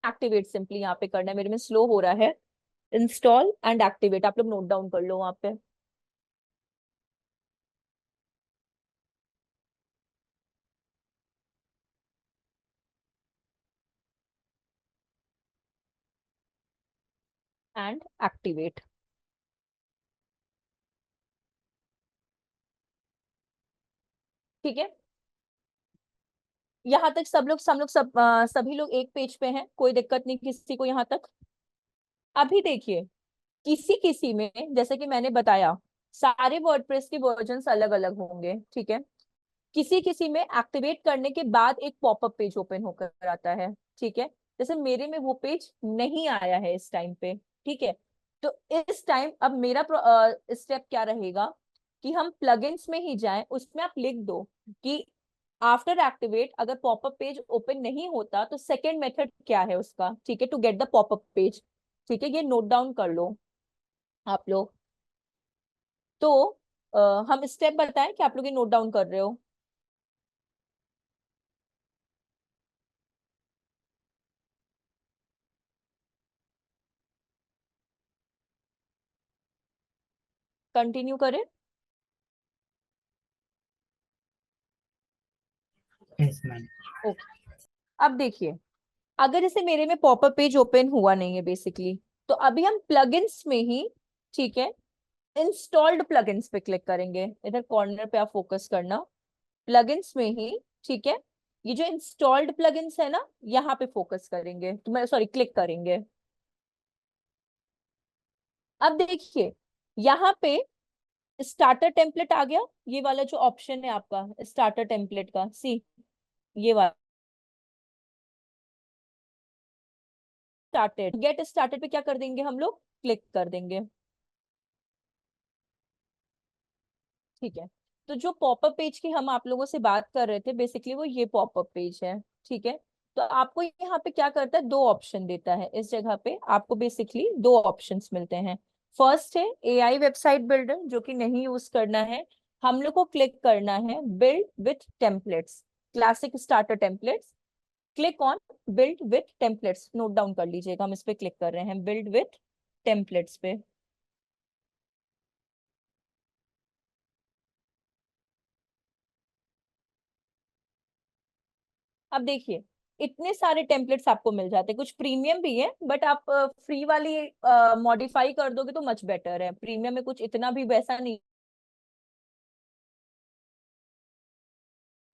एक्टिवेट सिंपली यहाँ पे करना है, मेरे में स्लो हो रहा है। इंस्टॉल एंड एक्टिवेट, आप लोग नोट डाउन कर लो वहां पे। And activate. ठीक है, यहाँ तक सभी लोग एक पेज पे हैं, कोई दिक्कत नहीं किसी को यहाँ तक। अभी देखिए, किसी किसी में, जैसे कि मैंने बताया, सारे वर्डप्रेस के वर्जन्स अलग अलग होंगे। ठीक है, किसी किसी में एक्टिवेट करने के बाद एक पॉपअप पेज ओपन होकर आता है। ठीक है, जैसे मेरे में वो पेज नहीं आया है इस टाइम पे। ठीक है, तो इस टाइम अब मेरा स्टेप क्या रहेगा कि हम प्लगइन्स में ही जाएं, उसमें आप लिख दो कि आफ्टर एक्टिवेट अगर पॉपअप पेज ओपन नहीं होता तो सेकेंड मेथड क्या है उसका। ठीक है, to get the popup page. ठीक है, ये नोट डाउन कर लो आप लोग। तो हम स्टेप बताएं कि आप लोग ये नोट डाउन कर रहे हो। कंटिन्यू करें। Yes ma'am. ओके, अब देखिए, अगर जैसे मेरे में पॉपअप पेज ओपन हुआ नहीं है बेसिकली, तो अभी हम प्लगइन्स में ही, ठीक है, इंस्टॉल्ड प्लगइन्स पे क्लिक करेंगे। इधर कॉर्नर पे आप फोकस करना, प्लगइन्स में ही। ठीक है, ये जो इंस्टॉल्ड प्लगइन्स है ना, यहाँ पे फोकस करेंगे, तो मैं सॉरी क्लिक करेंगे। अब देखिए यहाँ पे स्टार्टर टेम्पलेट आ गया, ये वाला जो ऑप्शन है आपका स्टार्टर टेम्पलेट का, सी ये वाला स्टार्टेड, गेट स्टार्टेड पे क्या कर देंगे हम लोग, क्लिक कर देंगे। ठीक है, तो जो पॉपअप पेज की हम आप लोगों से बात कर रहे थे, बेसिकली वो ये पॉपअप पेज है। ठीक है, तो आपको यहाँ पे क्या करता है, दो ऑप्शन देता है। इस जगह पे आपको बेसिकली दो ऑप्शंस मिलते हैं। फर्स्ट है AI वेबसाइट बिल्डर, जो कि नहीं यूज करना है, हम लोग को क्लिक करना है build with templates, classic starter templates. Click on build with templates, note down कर लीजिएगा, हम इस पे क्लिक कर रहे हैं, बिल्ड विथ टेम्पलेट्स पे। अब देखिए इतने सारे टेम्पलेट्स आपको मिल जाते हैं, कुछ प्रीमियम भी है, बट आप फ्री वाली मॉडिफाई कर दोगे तो मच बेटर है। प्रीमियम में कुछ इतना भी वैसा नहीं।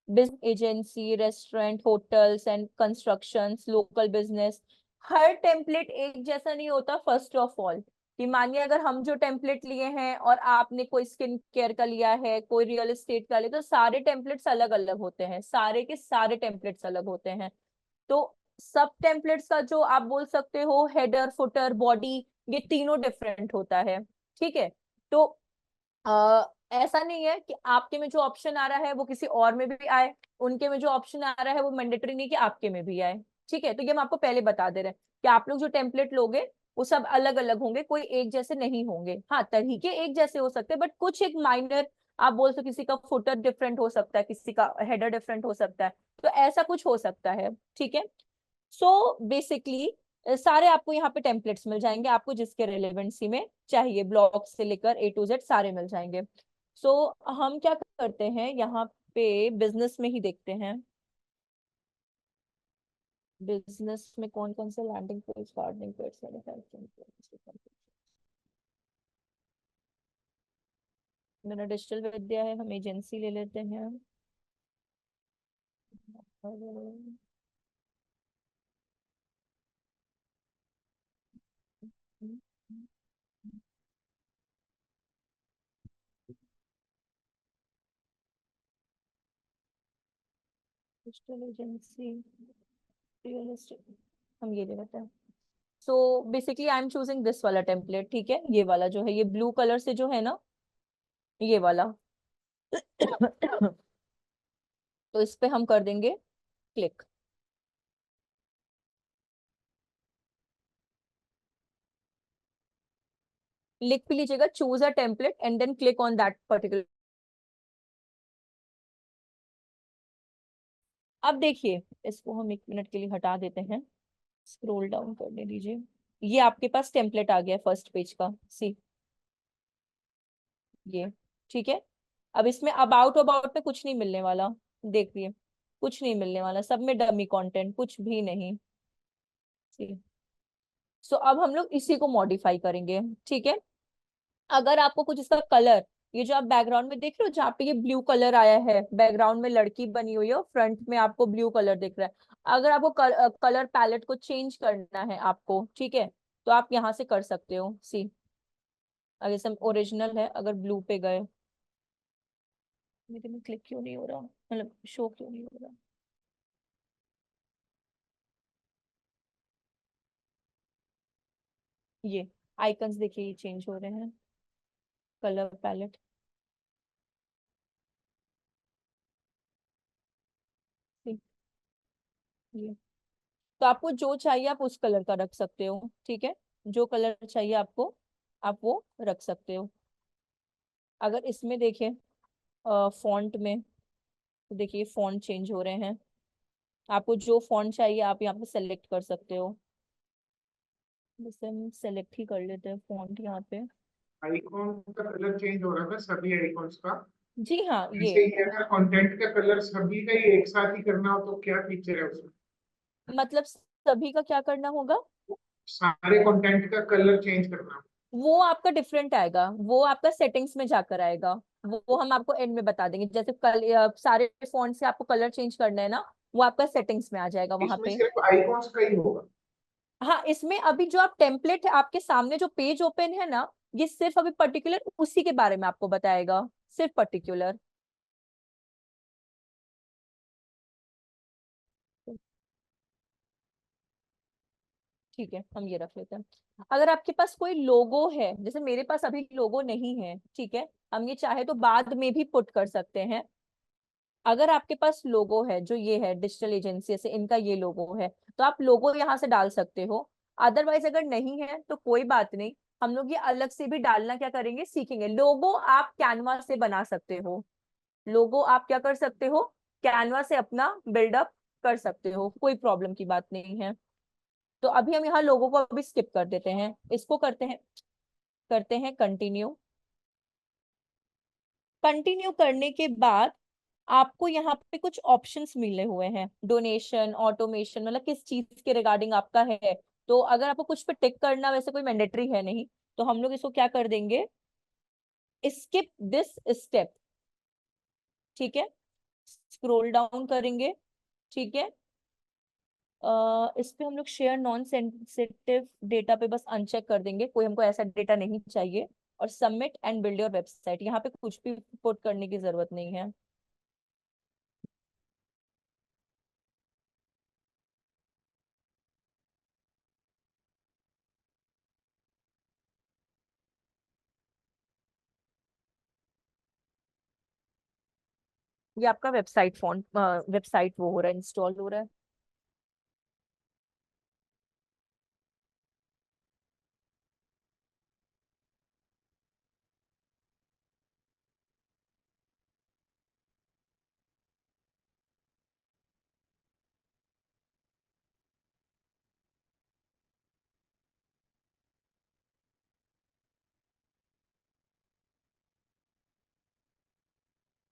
Business agency, restaurant, hotels and constructions, local business, her template एक जैसा नहीं होता। फर्स्ट ऑफ ऑल कि मानिए अगर हम जो टेम्पलेट लिए हैं और आपने कोई स्किन केयर का लिया है, कोई रियल एस्टेट का लिया, तो सारे टेम्पलेट्स अलग अलग होते हैं, सारे के सारे टेम्पलेट्स अलग होते हैं। तो सब टेम्पलेट्स का जो आप बोल सकते हो हेडर, फुटर, बॉडी, ये तीनों डिफरेंट होता है। ठीक है, तो ऐसा नहीं है कि आपके में जो ऑप्शन आ रहा है वो किसी और में भी आए, उनके में जो ऑप्शन आ रहा है वो मैंडेटरी नहीं कि आपके में भी आए। ठीक है, तो ये हम आपको पहले बता दे रहे हैं कि आप लोग जो टेम्पलेट लोगे वो सब अलग अलग होंगे, कोई एक जैसे नहीं होंगे। हाँ, तरीके एक जैसे हो सकते हैं, बट कुछ एक माइनर, आप बोल सकते किसी का फुटर डिफरेंट हो सकता है, किसी का हेडर डिफरेंट हो सकता है, तो ऐसा कुछ हो सकता है। ठीक है, सो बेसिकली सारे आपको यहाँ पे टेम्पलेट्स मिल जाएंगे, आपको जिसके रिलेवेंसी में चाहिए, ब्लॉक से लेकर A to Z सारे मिल जाएंगे। सो हम क्या करते हैं यहाँ पे, बिजनेस में ही देखते हैं। बिजनेस में कौन कौन से landing page, gardening page, manufacturing page, मेरा डिजिटल विद्या है, हम एजेंसी ले लेते हैं। डिजिटल एजेंसी, रियल एस्टेट, हम ये ले लेते हैं। So basically I am choosing this वाला टेम्पलेट। ठीक है, ये वाला जो है, ये ब्लू कलर से जो है ना, ये वाला। तो इस पे हम कर देंगे क्लिक। लिख भी लीजिएगा, choose a template and then click on that particular. अब देखिए, इसको हम 1 मिनट के लिए हटा देते हैं, स्क्रॉल डाउन करने दीजिए। ये आपके पास टेम्पलेट आ गया फर्स्ट पेज का, सी ये। ठीक है, अब इसमें अबाउट अबाउट में कुछ नहीं मिलने वाला, देखिए कुछ नहीं मिलने वाला, सब में डमी कंटेंट, कुछ भी नहीं। सी, सो अब हम लोग इसी को मॉडिफाई करेंगे। ठीक है, अगर आपको कुछ इसका कलर, ये जो आप बैकग्राउंड में देख रहे हो जहाँ पे ये ब्लू कलर आया है, बैकग्राउंड में लड़की बनी हुई है और फ्रंट में आपको ब्लू कलर दिख रहा है, अगर आपको कलर पैलेट को चेंज करना है आपको, ठीक है, तो आप यहाँ से कर सकते हो। सी, अगर सब ओरिजिनल है, अगर ब्लू पे गए, मेरे में क्लिक क्यों नहीं हो रहा, मतलब शो क्यों नहीं हो रहा। ये आइकन्स देखिए, ये चेंज हो रहे हैं, कलर पैलेट। ये, तो आपको जो चाहिए आप उस कलर का रख सकते हो। ठीक है, जो कलर चाहिए आपको, आप वो रख सकते हो। अगर इसमें देखें फॉन्ट में, तो देखिए फॉन्ट चेंज हो रहे हैं, आपको जो फॉन्ट चाहिए आप यहाँ पे सेलेक्ट कर सकते हो। जैसे हम सेलेक्ट ही कर लेते हैं फॉन्ट यहाँ पे। आइकॉन का कलर चेंज हो रहा था सभी आइकॉन्स का। जी हाँ, ये जैसे ये अगर कंटेंट का कलर सभी का ही एक साथ ही करना हो तो क्या फीचर है उसमें? मतलब सभी का क्या करना होगा, सारे कंटेंट का कलर चेंज करना। वो आपका डिफरेंट आएगा, वो आपका सेटिंग्स में जाकर आएगा, वो हम आपको एंड में बता देंगे। जैसे सारे फॉन्ट से आपको कलर चेंज करना है ना, वो आपका सेटिंग्स में आ जाएगा वहां इसमें पे। सिर्फ आइकॉन्स का ही होगा? हाँ, इसमें अभी जो आप टेम्पलेट है आपके सामने, जो पेज ओपन है ना, ये सिर्फ अभी पर्टिकुलर उसी के बारे में आपको बताएगा, सिर्फ पर्टिकुलर। ठीक है, हम ये रख लेते हैं। अगर आपके पास कोई लोगो है, जैसे मेरे पास अभी लोगो नहीं है, ठीक है, हम ये चाहे तो बाद में भी पुट कर सकते हैं। अगर आपके पास लोगो है, जो ये है डिजिटल एजेंसी से, इनका ये लोगो है, तो आप लोगो यहाँ से डाल सकते हो। अदरवाइज अगर नहीं है तो कोई बात नहीं, हम लोग ये अलग से भी डालना क्या करेंगे, सीखेंगे। लोगो आप कैनवा से बना सकते हो, लोगो आप क्या कर सकते हो, कैनवा से अपना बिल्डअप कर सकते हो, कोई प्रॉब्लम की बात नहीं है। तो अभी हम यहाँ लोगों को अभी स्किप कर देते हैं, इसको करते हैं कंटिन्यू। कंटिन्यू करने के बाद आपको यहाँ पे कुछ ऑप्शंस मिले हुए हैं, डोनेशन, ऑटोमेशन, मतलब किस चीज के रिगार्डिंग आपका है। तो अगर आपको कुछ पे टिक करना, वैसे कोई मैंडेटरी है नहीं, तो हम लोग इसको क्या कर देंगे, स्किप दिस स्टेप। ठीक है, स्क्रॉल डाउन करेंगे। ठीक है, इस पे हम लोग शेयर नॉन सेंसिटिव डेटा पे बस अनचेक कर देंगे, कोई हमको ऐसा डेटा नहीं चाहिए। और submit and build your website, यहाँ पे कुछ भी पुट करने की जरूरत नहीं है। ये आपका वेबसाइट फॉन्ट, वेबसाइट वो हो रहा है, इंस्टॉल हो रहा है।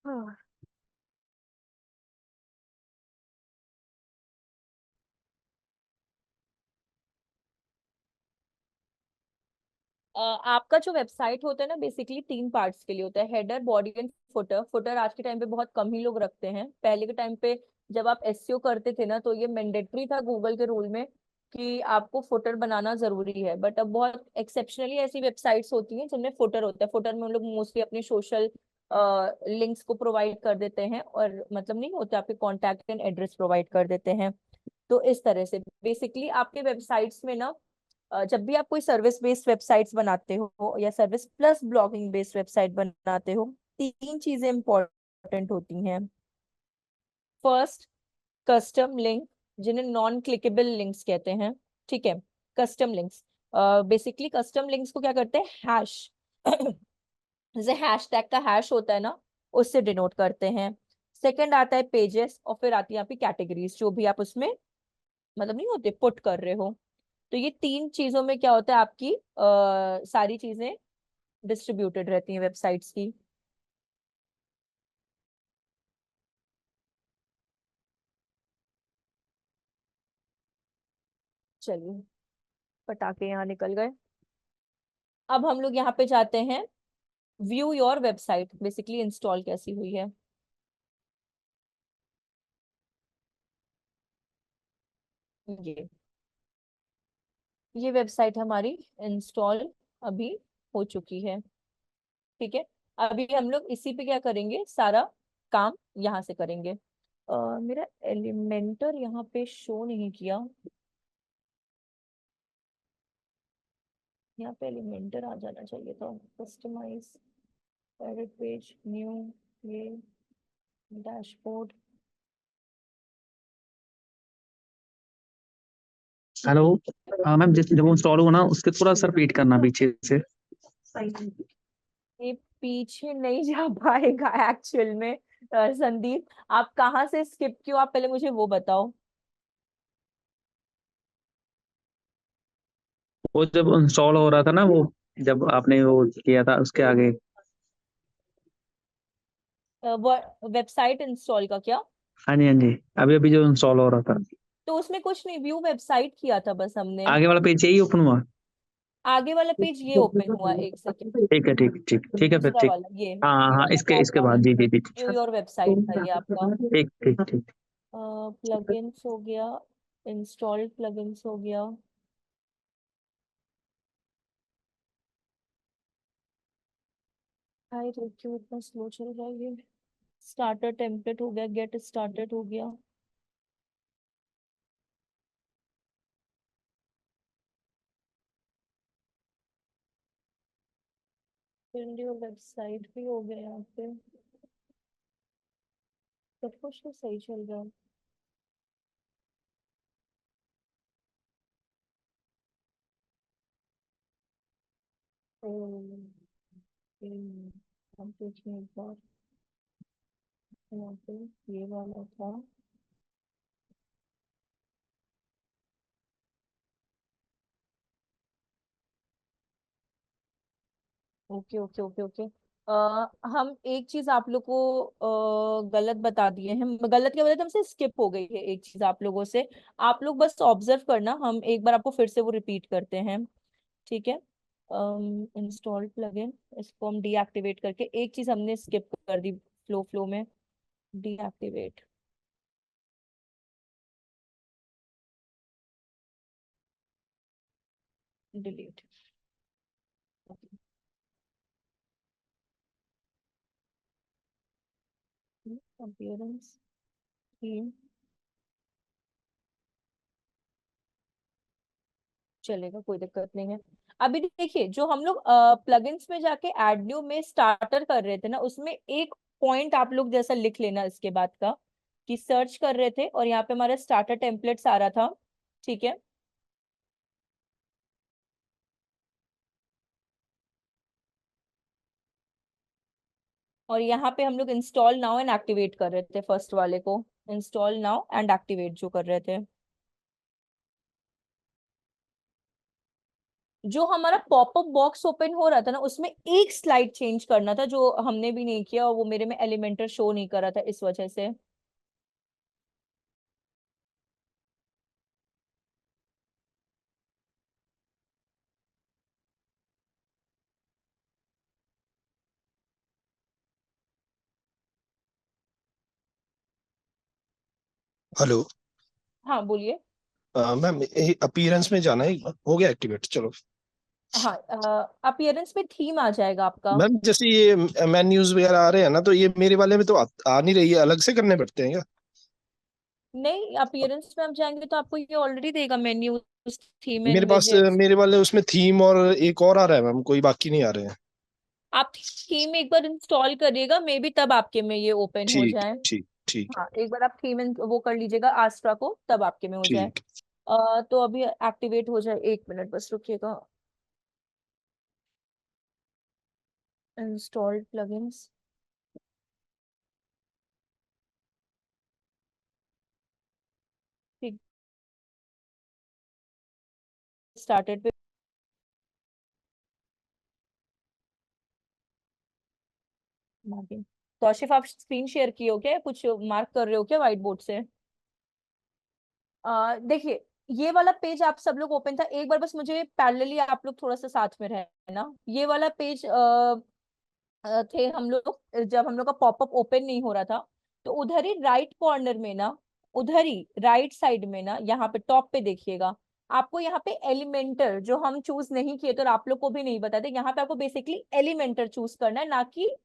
हाँ। आपका जो वेबसाइट होता है ना, बेसिकली 3 पार्ट्स के लिए होता है, header, body and footer. Footer आज के टाइम पे बहुत कम ही लोग रखते हैं। पहले के टाइम पे जब आप एसईओ करते थे ना, तो ये मैंडेटरी था गूगल के रूल में कि आपको फुटर बनाना जरूरी है। बट अब बहुत एक्सेप्शनली ऐसी वेबसाइट्स होती हैं जिनमें फुटर होता है। फुटर में हम लोग मोस्टली अपने सोशल लिंक्स को प्रोवाइड कर देते हैं, और मतलब नहीं होता, आपके कॉन्टैक्ट एंड एड्रेस प्रोवाइड कर देते हैं। तो इस तरह से बेसिकली आपके वेबसाइट्स में ना, जब भी आप कोई सर्विस बेस्ड वेबसाइट्स बनाते हो या service plus blogging based website बनाते हो, 3 चीजें इंपॉर्टेंट होती हैं। फर्स्ट, कस्टम लिंक, जिन्हें नॉन क्लिकेबल लिंक्स कहते हैं। ठीक है, custom links, basically custom links को क्या करते हैं, हैश जैसे हैशटैग का हैश होता है ना, उससे डिनोट करते हैं। सेकंड आता है पेजेस, और फिर आती है आपकी कैटेगरीज, जो भी आप उसमें मतलब नहीं होते पुट कर रहे हो। तो ये 3 चीजों में क्या होता है, आपकी सारी चीजें डिस्ट्रीब्यूटेड रहती हैं वेबसाइट्स की। चलिए, पटाखे यहाँ निकल गए। अब हम लोग यहाँ पे जाते हैं, view your website, basically install कैसी हुई है। ये वेबसाइट हमारी इंस्टॉल अभी हो चुकी है। ठीक है, अभी हम लोग इसी पे क्या करेंगे, सारा काम यहाँ से करेंगे। मेरा एलिमेंटर यहाँ पे शो नहीं किया, यहाँ पे एलिमेंटर आ जाना चाहिए था। कस्टमाइज, एडिट पेज, न्यू, ये डैशबोर्ड। हेलो। हाँ मैम, जब वो इंस्टॉल हुआ ना, उसके थोड़ा सा रिपीट करना पीछे से। ये पीछे नहीं जा पाएगा एक्चुअल में। संदीप, आप कहाँ से स्किप किए, आप पहले मुझे वो बताओ। वो जब इंस्टॉल हो रहा था ना, वो जब आपने वो किया था उसके आगे। वेबसाइट इंस्टॉल का क्या? हाँ जी हाँ जी, अभी अभी जो इंस्टॉल हो रहा था। तो उसमें कुछ नहीं, व्यू वेबसाइट किया था बस हमने। आगे वाला पेज यही ओपन हुआ। आगे वाला पेज ये ओपन हुआ, एक सेकेंड। ठीक है ठीक ठीक ठीक है फिर, दूसरा ठीक। वाला ये हाँ हाँ हाँ, वाला इसके क्या इसके था, बाद जी जी जी। व्यू योर वेबसाइट था ये आपका। ठीक ठीक ठीक। प्लगइन्स हो गया, इंस्टॉल्ड प्लगइन्स हो गया। हाय रे, क्यों इतना स्लो चल रहा है ये। स्टार्टर टेम्पलेट हो गया, गेट स्टार्टेड हो गया। फिर वेबसाइट भी हो गया यहाँ पे। सब कुछ तो सही चल रहा है। हम देखें एक बार, यहाँ पे ये वाला था। Okay okay okay okay. हम एक चीज आप लोग को गलत बता दिए हैं, गलत क्या बताते, हमसे स्किप हो गई है एक चीज आप लोगों से। आप लोग बस ऑब्जर्व करना, हम एक बार आपको फिर से वो रिपीट करते हैं। ठीक है, इंस्टॉल प्लगइन, इसको हम डीएक्टिवेट करके, एक चीज हमने स्किप कर दी फ्लो फ्लो में, डीएक्टिवेट, डिलीट। अपीयरेंस, चलेगा, कोई दिक्कत नहीं है। अभी देखिए, जो हम लोग प्लगइन्स में जाके एड न्यू में स्टार्टर कर रहे थे ना, उसमें एक पॉइंट आप लोग जैसा लिख लेना इसके बाद का, कि सर्च कर रहे थे और यहाँ पे हमारा स्टार्टर टेम्पलेट्स आ रहा था, ठीक है। और यहाँ पे हम लोग इंस्टॉल नाउ एंड एक्टिवेट कर रहे थे, फर्स्ट वाले को इंस्टॉल नाउ एंड एक्टिवेट जो कर रहे थे। जो हमारा पॉपअप बॉक्स ओपन हो रहा था ना, उसमें एक स्लाइड चेंज करना था, जो हमने भी नहीं किया और वो मेरे में एलिमेंटर शो नहीं कर रहा था इस वजह से। हेलो। हाँ बोलिए। मैम अपीयरेंस में जाना है, हो गया एक्टिवेट, चलो। हाँ, अपीयरेंस में थीम आ जाएगा आपका। मैम जैसे ये मेन्यूज वगैरह आ रहे हैं ना, तो ये मेरे वाले में तो आ नहीं रही है, अलग से करने पड़ते हैं क्या? नहीं, अपीयरेंस में आप जाएंगे तो आपको ये ऑलरेडी देगा मेन्यू, थीम मेरे एंड पास विजेट्स। मेरे वाले उसमें थीम और एक और आ रहा है मैम, कोई बाकी नहीं आ रहे हैं। आप थीम एक बार इंस्टॉल करिएगा, मे बी तब आपके में ये ओपन हो ठीक जाए। ठीक ठीक हाँ, एक बार आप थीम वो कर लीजिएगा आस्ट्रा को, तब आपके में हो जाए। ठीक। तो अभी एक्टिवेट हो जाए, 1 मिनट बस रुकिएगा। इंस्टॉल्ड प्लगइन्स, ठीक, स्टार्टेड पे। तो आशिफ, आप स्क्रीन शेयर किए हो क्या, कुछ मार्क कर रहे हो क्या व्हाइट बोर्ड से? देखिए, ये वाला पेज आप सब लोग ओपन था, एक बार बस मुझे पैरेलली आप लोग थोड़ा सा साथ में रहना। ये वाला पेज थे हम लोग, जब हम लोग का पॉपअप ओपन नहीं हो रहा था, तो उधर ही राइट कॉर्नर में ना, उधर ही राइट साइड में ना, यहाँ पे टॉप पे देखिएगा, आपको यहाँ पे एलिमेंटर, जो हम चूज नहीं किए तो आप लोग को भी नहीं बताते, यहाँ पे आपको बेसिकली एलिमेंटर चूज करना है, ना कि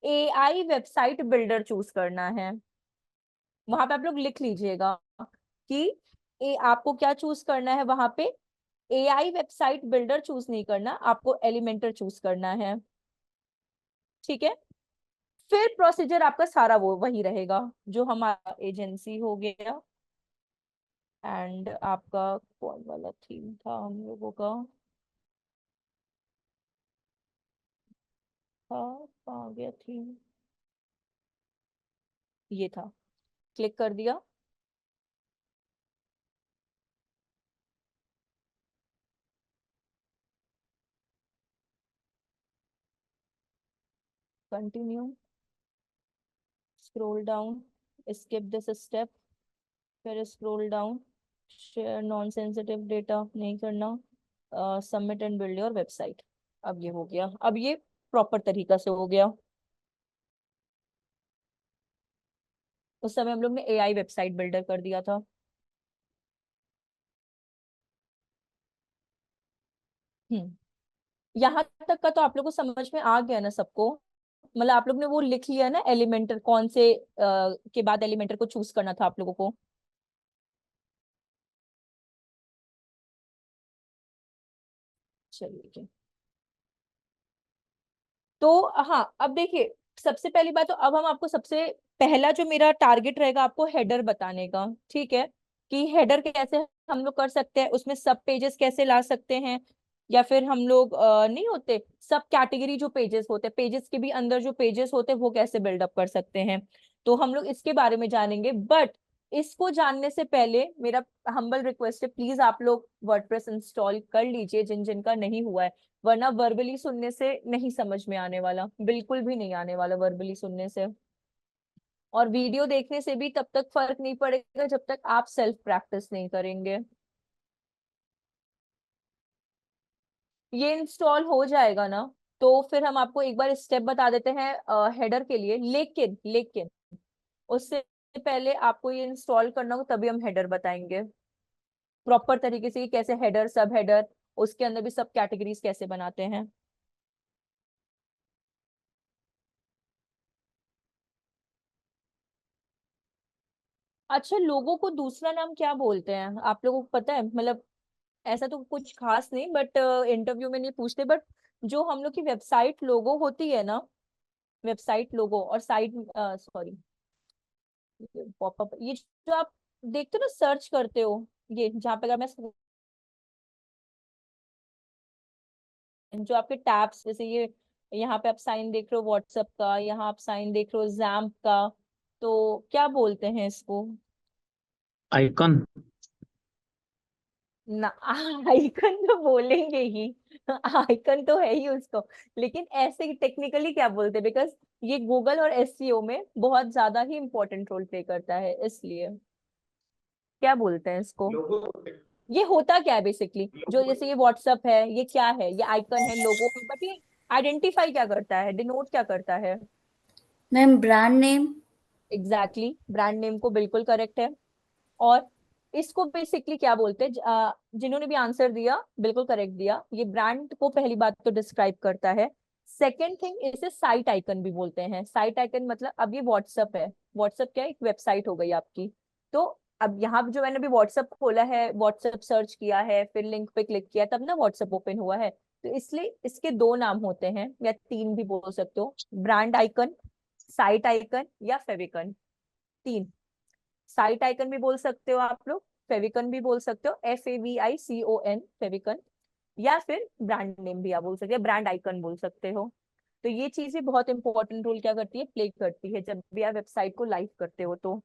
एआई वेबसाइट बिल्डर चूज करना है। वहां पे आप लोग लिख लीजिएगा कि आपको क्या चूज करना है वहां पे, एआई वेबसाइट बिल्डर चूज नहीं करना, आपको एलिमेंटर चूज करना है, ठीक है। फिर प्रोसीजर आपका सारा वो वही रहेगा, जो हमारा एजेंसी हो गया, एंड आपका कौन वाला थीम था हम लोगों का, था आ गया थीम, ये था, क्लिक कर दिया। Continue, scroll down, skip this step, फिर scroll down, share non sensitive data नहीं करना, submit and build your website. अब ये हो गया, अब ये प्रॉपर तरीका से हो गया। उस समय हम लोग ने एआई वेबसाइट बिल्डर कर दिया था। हम्म, यहाँ तक का तो आप लोग को समझ में आ गया ना सबको? मतलब आप लोग ने वो लिख लिया ना, एलिमेंटर कौन से के बाद एलिमेंटर को चूज करना था आप लोगों को? चलिए, तो हाँ, अब देखिए, सबसे पहली बात तो अब हम आपको सबसे पहला जो मेरा टारगेट रहेगा आपको हेडर बताने का, ठीक है, कि हेडर कैसे हम लोग कर सकते हैं, उसमें सब पेजेस कैसे ला सकते हैं, या फिर हम लोग नहीं होते सब कैटेगरी जो पेजेस होते हैं, पेजेस के भी अंदर जो पेजेस होते हैं वो कैसे बिल्डअप कर सकते हैं, तो हम लोग इसके बारे में जानेंगे। बट इसको जानने से पहले मेरा हम्बल रिक्वेस्ट है, प्लीज आप लोग वर्डप्रेस इंस्टॉल कर लीजिए जिन जिन का नहीं हुआ है, वरना वर्बली सुनने से नहीं समझ में आने वाला, बिल्कुल भी नहीं आने वाला वर्बली सुनने से। और वीडियो देखने से भी तब तक फर्क नहीं पड़ेगा जब तक आप सेल्फ प्रैक्टिस नहीं करेंगे। ये इंस्टॉल हो जाएगा ना, तो फिर हम आपको एक बार स्टेप बता देते हैं हेडर के लिए, लेकिन लेकिन उससे पहले आपको ये इंस्टॉल करना हो तभी हम हेडर बताएंगे प्रॉपर तरीके से, कि कैसे हेडर, सब हेडर, उसके अंदर भी सब कैटेगरीज कैसे बनाते हैं। अच्छा, लोगों को दूसरा नाम क्या बोलते हैं आप लोगों को पता है? मतलब ऐसा तो कुछ खास नहीं, बट इंटरव्यू में नहीं पूछते, बट जो हम लोग की वेबसाइट लोगो होती है ना, वेबसाइट लोगो और साइट, सॉरी, पॉपअप, ये जो आप देखते हो ना, सर्च करते हो, ये जहाँ पे अगर मैं जो आपके टैब्स, जैसे ये यहाँ पे आप साइन देख रहे हो व्हाट्सएप का, यहाँ आप साइन देख रहे हो जैम्प का, तो क्या बोलते हैं इसको? आइकन। ना, आइकन तो बोलेंगे ही, आइकन तो है ही उसको, लेकिन ऐसे टेक्निकली क्या बोलते हैं, बिकॉज ये गूगल और एसईओ में बहुत ज्यादा ही इंपॉर्टेंट रोल प्ले करता है, इसलिए क्या बोलते हैं इसको? लोगो ये होता क्या है बेसिकली, जो लोगो जैसे ये व्हाट्सअप है, ये क्या है, ये आइकन है, लोगो है, बट ये आइडेंटिफाई क्या करता है, डिनोट क्या करता है? Ma'am brand name. Exactly, brand name को बिल्कुल करेक्ट है। और इसको बेसिकली क्या बोलते हैं, जिन्होंने भी आंसर दिया बिल्कुल करेक्ट दिया, ये ब्रांड को पहली बात तो डिस्क्राइब करता है। सेकेंड थिंग, इसे साइट आइकन भी बोलते हैं। साइट आइकन मतलब, अब ये व्हाट्सअप है, व्हाट्सअप क्या है, एक वेबसाइट हो गई आपकी। तो अब यहाँ पे जो मैंने अभी व्हाट्सअप खोला है, व्हाट्सअप सर्च किया है, फिर लिंक पे क्लिक किया, तब ना व्हाट्सअप ओपन हुआ है। तो इसलिए इसके दो नाम होते हैं, या तीन भी बोल सकते हो, ब्रांड आइकन, साइट आइकन या फेविकन। तीन, साइट आइकन भी बोल सकते हो आप लोग, फेविकन भी बोल सकते हो, FAVICON, फेविकन, या फिर ब्रांड नेम भी आप बोल सकते हो, ब्रांड आइकन बोल सकते हो। तो ये चीजें बहुत इंपॉर्टेंट रोल क्या करती है, प्ले करती है, जब भी आप वेबसाइट को लाइव करते हो तो।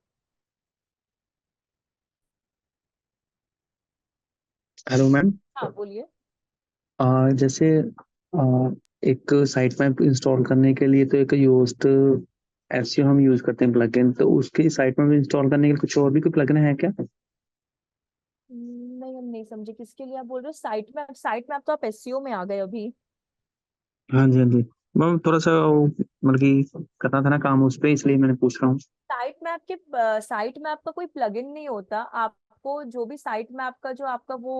Hello ma'am. हाँ बोलिए। जैसे एक साइट मैप इंस्टॉल करने के लिए तो एक योस्ट एसईओ हम यूज करते हैं प्लगइन, तो उसकी साइट मैप इंस्टॉल करने के लिए कुछ और भी कोई प्लगइन है क्या? नहीं, हम नहीं समझे किसके लिए आप बोल रहे हो साइट मैप। साइट मैप तो आप एसईओ में आ गए अभी। हाँ जी, हाँ जी। मैम थोड़ा सा मतलब कि करना था ना काम उस पे, इसलिए मैंने पूछ रहा हूँ। साइट मैप का कोई प्लगइन नहीं होता। आपको जो भी साइट मैप का जो आपका वो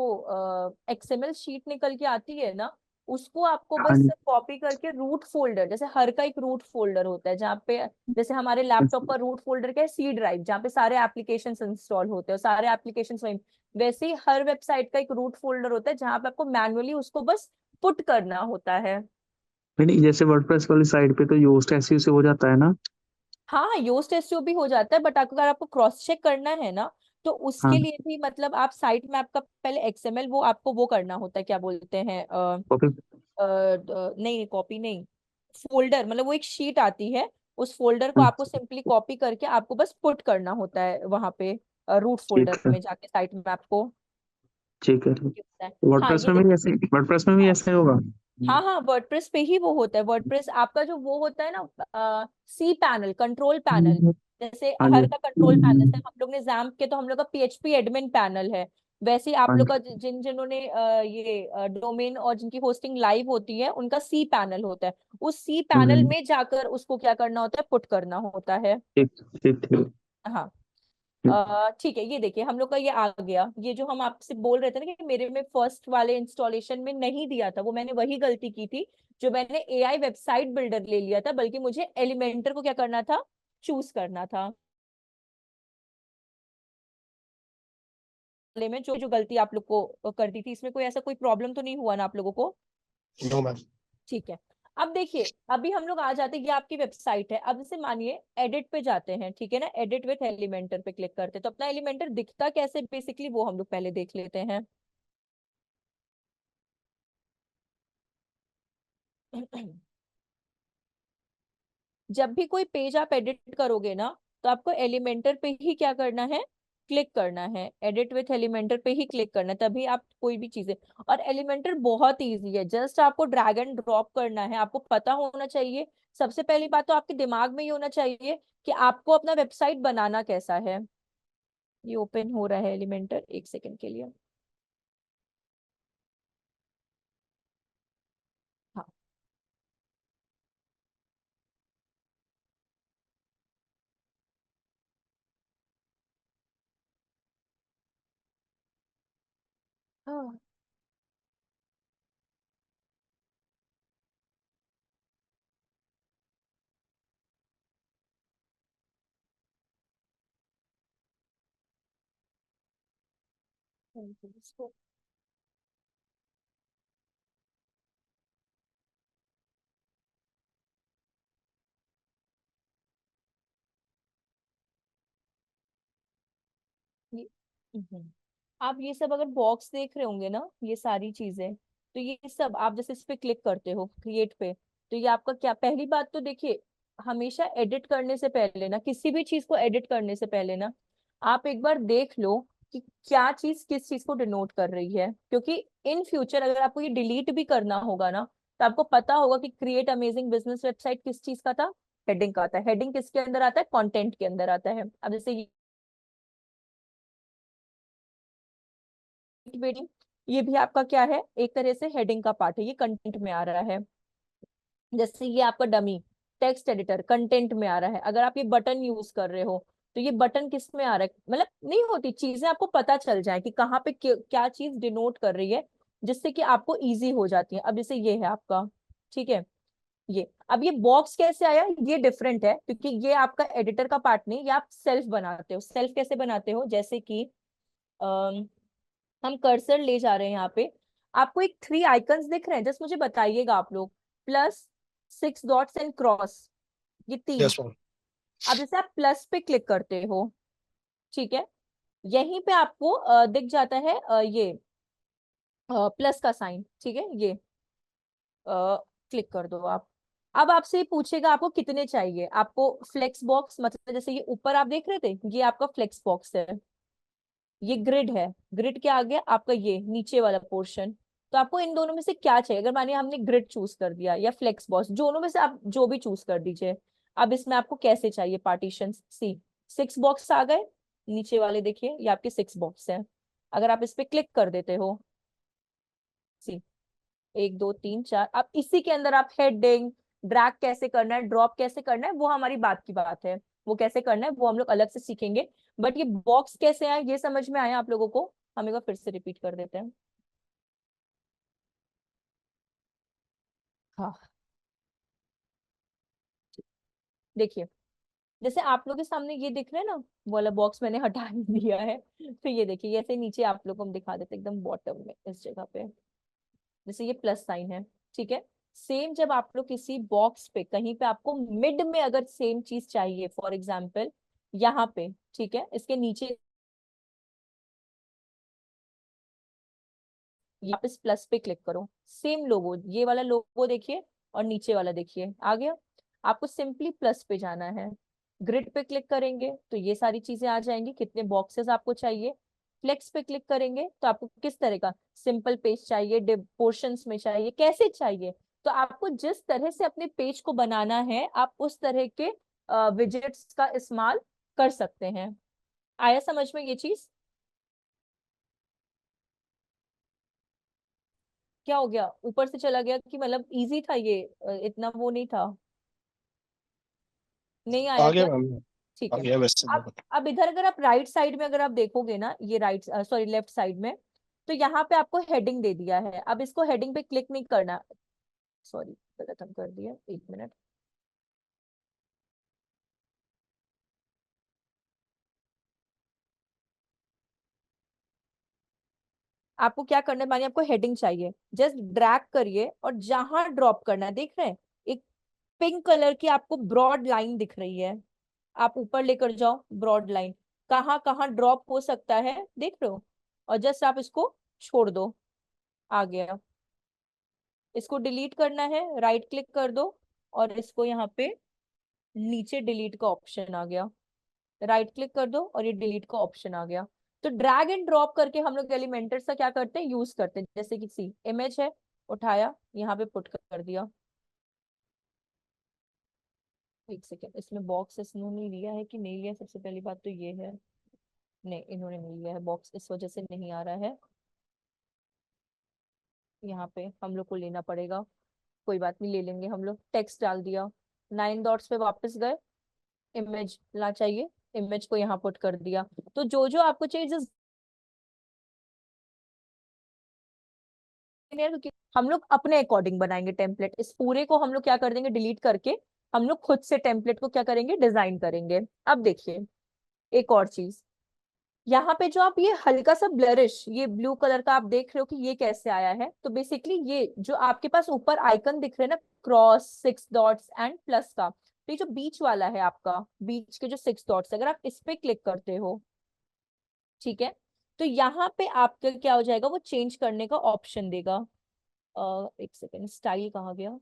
एक्सएमएल शीट निकल के आती है ना, उसको आपको हाँ बस जी। कॉपी करके रूट फोल्डर, जैसे हर का एक रूट फोल्डर होता है जहाँ पे, जैसे हमारे लैपटॉप का रूट फोल्डर क्या है, सी ड्राइव, जहाँ पे सारे एप्लीकेशंस इंस्टॉल होते हैं, सारे एप्लीकेशंस वहीं, वैसे ही हर वेबसाइट का एक रूट फोल्डर होता है जहाँ पे आपको मैनुअली उसको बस पुट करना होता है। नहीं नहीं, जैसे वर्डप्रेस वाली साइट पे तो योस्ट एसईओ से हो जाता है ना? हाँ, योस्ट एसईओ भी हो जाता है, बट अगर आपको क्रॉस चेक करना है ना, तो उसके हाँ। लिए भी मतलब आप साइट मैप का पहले एक्सएमएल वो आपको वो करना होता है, क्या बोलते हैं, कॉपी। नहीं कॉपी नहीं, फोल्डर, मतलब वो एक शीट आती है, उस फोल्डर को हाँ, आपको सिंपली कॉपी करके आपको बस पुट करना होता है वहां पे, रूट ठीक फोल्डर है। में जाके साइट मैप को। ठीक है, ठीक। ये होता है। हाँ वर्डप्रेस ये में भी ऐसे, वर्डप्रेस में भी देखो, ऐसे ही होगा? हाँ हाँ, वर्डप्रेस पे ही वो होता है। वर्डप्रेस आपका जो वो होता है ना, सी पैनल, कंट्रोल पैनल, जैसे हाँ जी। हर का कंट्रोल पैनल से हम लोग ने जैम्प के, तो हम लोग का PHP एडमिन पैनल है, वैसे ही आप हाँ लोग का जी। जिन्होंने ये डोमेन और जिनकी होस्टिंग लाइव होती है, उनका सी पैनल होता है। उस सी पैनल हम्म, में जाकर उसको क्या करना होता है, पुट करना होता है। ठीक ठीक ठीक। हाँ, ठीक। ठीक है, ये देखिए हम लोग का ये आ गया। ये जो हम आपसे बोल रहे थे ना कि मेरे में फर्स्ट वाले इंस्टॉलेशन में नहीं दिया था, वो मैंने वही गलती की थी, जो मैंने AI वेबसाइट बिल्डर ले लिया था, बल्कि मुझे एलिमेंटर को क्या करना था, चूज करना था। वाले में जो जो गलती आप लोग को कर दी थी, इसमें कोई ऐसा कोई प्रॉब्लम तो नहीं हुआ ना आप लोगों को? No ma'am. ठीक है। अब देखिए, अभी हम लोग आ जाते हैं, ये आपकी वेबसाइट है। अब जैसे मानिए एडिट पे जाते हैं, ठीक है ना, एडिट विथ एलिमेंटर पे क्लिक करते हैं, तो अपना एलिमेंटर दिखता कैसे बेसिकली, वो हम लोग पहले देख लेते हैं। जब भी कोई पेज आप एडिट करोगे ना, तो आपको एलिमेंटर पे ही क्या करना है, क्लिक करना है, एडिट विथ एलिमेंटर पे ही क्लिक करना है, तभी आप कोई भी चीजें। और एलिमेंटर बहुत इजी है, जस्ट आपको ड्रैग एंड ड्रॉप करना है। आपको पता होना चाहिए, सबसे पहली बात तो आपके दिमाग में ये होना चाहिए कि आपको अपना वेबसाइट बनाना कैसा है। ये ओपन हो रहा है एलिमेंटर, एक सेकंड के लिए। हाँ, हाँ, इसको ये आप ये सब अगर बॉक्स देख रहे होंगे ना, ये सारी चीजें, तो ये सब आप जैसे इस पे क्लिक करते हो क्रिएट पे, तो ये आपका क्या, पहली बात तो देखिए, हमेशा एडिट करने से पहले ना, किसी भी चीज को एडिट करने से पहले ना, आप एक बार देख लो कि क्या चीज किस चीज को डिनोट कर रही है, क्योंकि इन फ्यूचर अगर आपको ये डिलीट भी करना होगा ना, तो आपको पता होगा कि क्रिएट अमेजिंग बिजनेस वेबसाइट किस चीज का था, हेडिंग का था। हेडिंग किसके अंदर आता है, कंटेंट के अंदर आता है। अब जैसे वेटिंग, ये भी आपका क्या है, एक तरह से हेडिंग का पार्ट है, ये कंटेंट में आ रहा है। जैसे ये आपका डमी टेक्स्ट एडिटर कंटेंट में आ रहा है। अगर आप ये बटन यूज कर रहे हो, तो ये बटन किस में आ रहा है, मतलब नहीं होती चीजें आपको पता चल जाए कि कहाँ पे क्या चीज डिनोट कर रही है, जिससे कि आपको इजी हो जाती है। अब जैसे ये है आपका, ठीक है, ये अब ये बॉक्स कैसे आया, ये डिफरेंट है, क्योंकि ये आपका एडिटर का पार्ट नहीं, ये आप सेल्फ बनाते हो। सेल्फ कैसे बनाते हो, जैसे कि हम कर्सर ले जा रहे हैं यहाँ पे, आपको एक 3 आइकन्स दिख रहे हैं, जस्ट मुझे बताइएगा आप लोग, प्लस, 6 डॉट्स एंड क्रॉस, ये 3। Yes ma'am. अब जैसे आप प्लस पे क्लिक करते हो, ठीक है, यहीं पे आपको दिख जाता है ये प्लस का साइन, ठीक है, ये क्लिक कर दो आप। अब आपसे ये पूछेगा आपको कितने चाहिए, आपको फ्लेक्स बॉक्स, मतलब जैसे ये ऊपर आप देख रहे थे, ये आपका फ्लेक्स बॉक्स है, ये ग्रिड है, ग्रिड के आगे आपका ये नीचे वाला पोर्शन। तो आपको इन दोनों में से क्या चाहिए, अगर मानिए हमने ग्रिड चूज कर दिया या फ्लेक्स बॉक्स, दोनों में से आप जो भी चूज कर दीजिए। अब इसमें आपको कैसे चाहिए पार्टीशन, सी 6 बॉक्स आ गए, नीचे वाले देखिए ये आपके 6 बॉक्स हैं। अगर आप इस पे क्लिक कर देते हो, सी 1 2 3 4, अब इसी के अंदर आप हेडिंग ड्रैग कैसे करना है, ड्रॉप कैसे करना है, वो हमारी बात की बात है, वो कैसे करना है वो हम लोग अलग से सीखेंगे। बट ये बॉक्स कैसे आए, ये समझ में आया आप लोगों को, हम एक बार फिर से रिपीट कर देते हैं। हाँ, देखिए, जैसे आप लोग के सामने ये दिख रहा है ना, वो वाला बॉक्स मैंने हटा ही दिया है, तो ये देखिए, ऐसे नीचे आप लोग को हम दिखा देते हैं एकदम बॉटम में इस जगह पे, जैसे ये प्लस साइन है, ठीक है। सेम जब आप लोग किसी बॉक्स पे कहीं पे आपको मिड में अगर सेम चीज चाहिए, फॉर एग्जाम्पल यहाँ पे, ठीक है, इसके नीचे आप इस प्लस पे क्लिक करो, सेम लोगो, ये वाला लोगो देखिए और नीचे वाला देखिए, आ गया। आपको सिंपली प्लस पे जाना है, ग्रिड पे क्लिक करेंगे तो ये सारी चीजें आ जाएंगी, कितने बॉक्सेस आपको चाहिए। फ्लेक्स पे क्लिक करेंगे तो आपको किस तरह का सिंपल पेज चाहिए, पोर्शंस में चाहिए, कैसे चाहिए, तो आपको जिस तरह से अपने पेज को बनाना है, आप उस तरह के विजेट्स का इस्तेमाल कर सकते हैं। आया समझ में ये चीज, क्या हो गया, ऊपर से चला गया कि मतलब इजी था ये, इतना वो नहीं था, नहीं आया आ गया क्या, मैम। ठीक आ है। गया वैसे अब बहुत। अब इधर अगर आप राइट साइड में अगर आप देखोगे ना, ये राइट सॉरी लेफ्ट साइड में, तो यहाँ पे आपको हेडिंग दे दिया है। अब इसको हेडिंग पे क्लिक नहीं करना, सॉरी गलत हम कर दिया, 1 मिनट। आपको क्या करना है, मानिए आपको हेडिंग चाहिए, जस्ट ड्रैग करिए और जहां ड्रॉप करना है, देख रहे हैं एक पिंक कलर की आपको ब्रॉड लाइन दिख रही है, आप ऊपर लेकर जाओ ब्रॉड लाइन, कहाँ कहाँ ड्रॉप हो सकता है देख रहे हो, और जस्ट आप इसको छोड़ दो, आ गया। इसको डिलीट करना है, राइट क्लिक कर दो और इसको यहाँ पे नीचे डिलीट का ऑप्शन आ गया, राइट क्लिक कर दो और ये डिलीट का ऑप्शन आ गया। तो ड्रैग एंड ड्रॉप करके हम लोग एलिमेंटर का क्या करते हैं, यूज करते हैं। जैसे कि सी इमेज है, उठाया यहाँ पे पुट कर दिया। एक सेकेंड, इसमें बॉक्स इन्होंने लिया है कि नहीं लिया, सबसे पहली बात तो ये है, नहीं इन्होंने नहीं लिया है बॉक्स, इस वजह से नहीं आ रहा है, यहाँ पे हम लोग को लेना पड़ेगा। कोई बात नहीं, ले लेंगे हम लोग। टेक्स्ट डाल दिया, 9 डॉट्स पे वापस गए, इमेज ला चाहिए, इमेज को यहाँ पुट कर दिया। तो जो जो आपको चाहिए, जिस क्योंकि हम लोग अपने अकॉर्डिंग बनाएंगे टेम्पलेट, इस पूरे को हम लोग क्या कर देंगे, डिलीट करके हम लोग खुद से टेम्पलेट को क्या करेंगे, डिजाइन करेंगे। अब देखिए एक और चीज, यहाँ पे जो आप ये हल्का सा ब्लरिश ये ब्लू कलर का आप देख रहे हो कि ये कैसे आया है, तो बेसिकली ये जो आपके पास ऊपर आइकन दिख रहे हैं ना, क्रॉस 6 डॉट्स एंड प्लस का, तो ये जो बीच वाला है आपका, बीच के जो 6 डॉट्स, अगर आप इस पे क्लिक करते हो, ठीक है, तो यहाँ पे आपका क्या हो जाएगा, वो चेंज करने का ऑप्शन देगा। एक सेकेंड, स्टाइल कहाँ गया,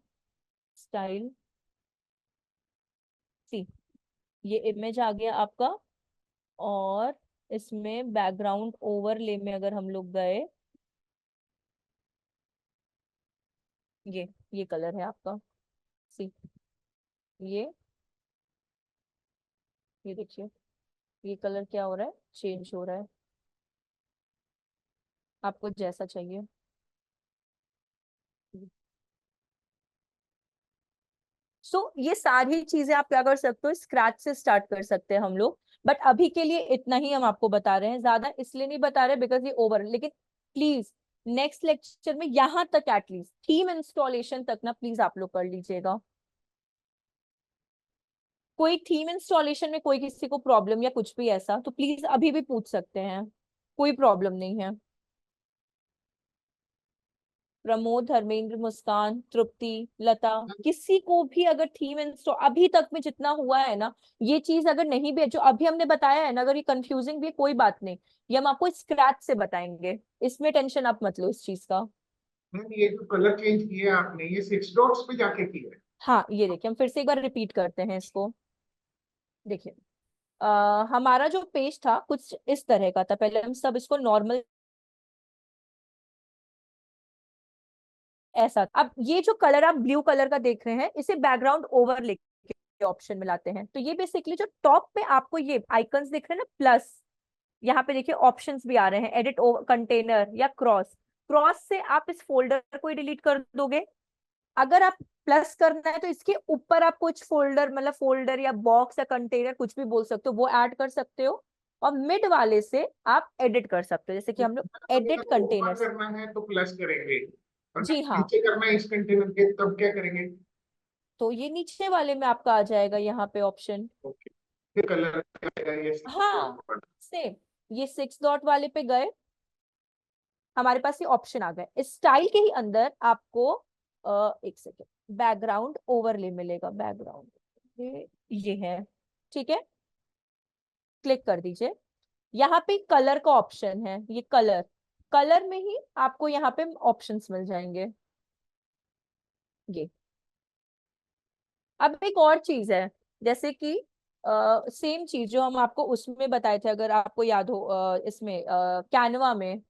स्टाइल, सी, ये इमेज आ गया आपका, और इसमें बैकग्राउंड ओवरले में अगर हम लोग गए, ये कलर है आपका, सी, ये देखिए, ये कलर क्या हो रहा है, चेंज हो रहा है, आपको जैसा चाहिए। ये सारी चीजें आप क्या कर सकते हो, स्क्रैच से स्टार्ट कर सकते हैं हम लोग, बट अभी के लिए इतना ही हम आपको बता रहे हैं, ज्यादा इसलिए नहीं बता रहे बिकॉज ये ओवर, लेकिन प्लीज नेक्स्ट लेक्चर में यहाँ तक एटलीस्ट थीम इंस्टॉलेशन तक ना प्लीज आप लोग कर लीजिएगा। कोई थीम इंस्टॉलेशन में कोई किसी को प्रॉब्लम या कुछ भी ऐसा तो प्लीज अभी भी पूछ सकते हैं, कोई प्रॉब्लम नहीं है। प्रमोद, धर्मेंद्र, मुस्कान, तृप्ति, लता, किसी को भी अगर थीम इंस्टॉल अभी तक में जितना हुआ है ना, ये चीज अगर नहीं भी है जो अभी हमने बताया है ना, अगर ये कंफ्यूजिंग भी है कोई बात नहीं, ये हम आपको स्क्रैच से बताएंगे, इसमें टेंशन आप मत लो इस चीज का। मैम ये जो कलर चेंज किया आपने, ये 6 डॉट्स पे जाके किया है? हाँ ये देखिए, हम फिर से एक बार रिपीट करते हैं इसको। देखिए हमारा जो पेज था कुछ इस तरह का था, पहले हम सब इसको नॉर्मल ऐसा, अब ये जो कलर आप ब्लू कलर का देख रहे हैं इसे बैकग्राउंड ओवरले के ऑप्शन में लाते हैं। तो ये बेसिकली जो टॉप पे आपको ये आइकन्स दिख रहे हैं ना प्लस, यहाँ पे देखिए ऑप्शंस भी आ रहे हैं, एडिट कंटेनर या क्रॉस, क्रॉस से आप इस फोल्डर को डिलीट कर दोगे। अगर आप प्लस करना है तो इसके ऊपर आप कुछ फोल्डर, मतलब फोल्डर या बॉक्स या कंटेनर कुछ भी बोल सकते हो, वो ऐड कर सकते हो, और मिड वाले से आप एडिट कर सकते हो, जैसे कि हम लोग एडिट अगर ऊपर कंटेनर्स। करना है तो प्लस करेंगे, और जी हाँ, नीचे करना है इस कंटेनर के तब क्या करेंगे? तो ये नीचे वाले में आपका आ जाएगा यहाँ पे ऑप्शन। ओके, फिर कलर आएगा ये हाँ सेम, ये 6 डॉट वाले पे गए, हमारे पास ये ऑप्शन आ गए। इस स्टाइल के ही अंदर आपको एक सेकेंड बैकग्राउंड ओवरले मिलेगा, बैकग्राउंड ये है, ठीक है, क्लिक कर दीजिए। यहाँ पे कलर का ऑप्शन है, ये कलर, कलर में ही आपको यहाँ पे ऑप्शंस मिल जाएंगे। ये अब एक और चीज है, जैसे कि सेम चीज जो हम आपको उसमें बताए थे, अगर आपको याद हो इसमें कैनवा में,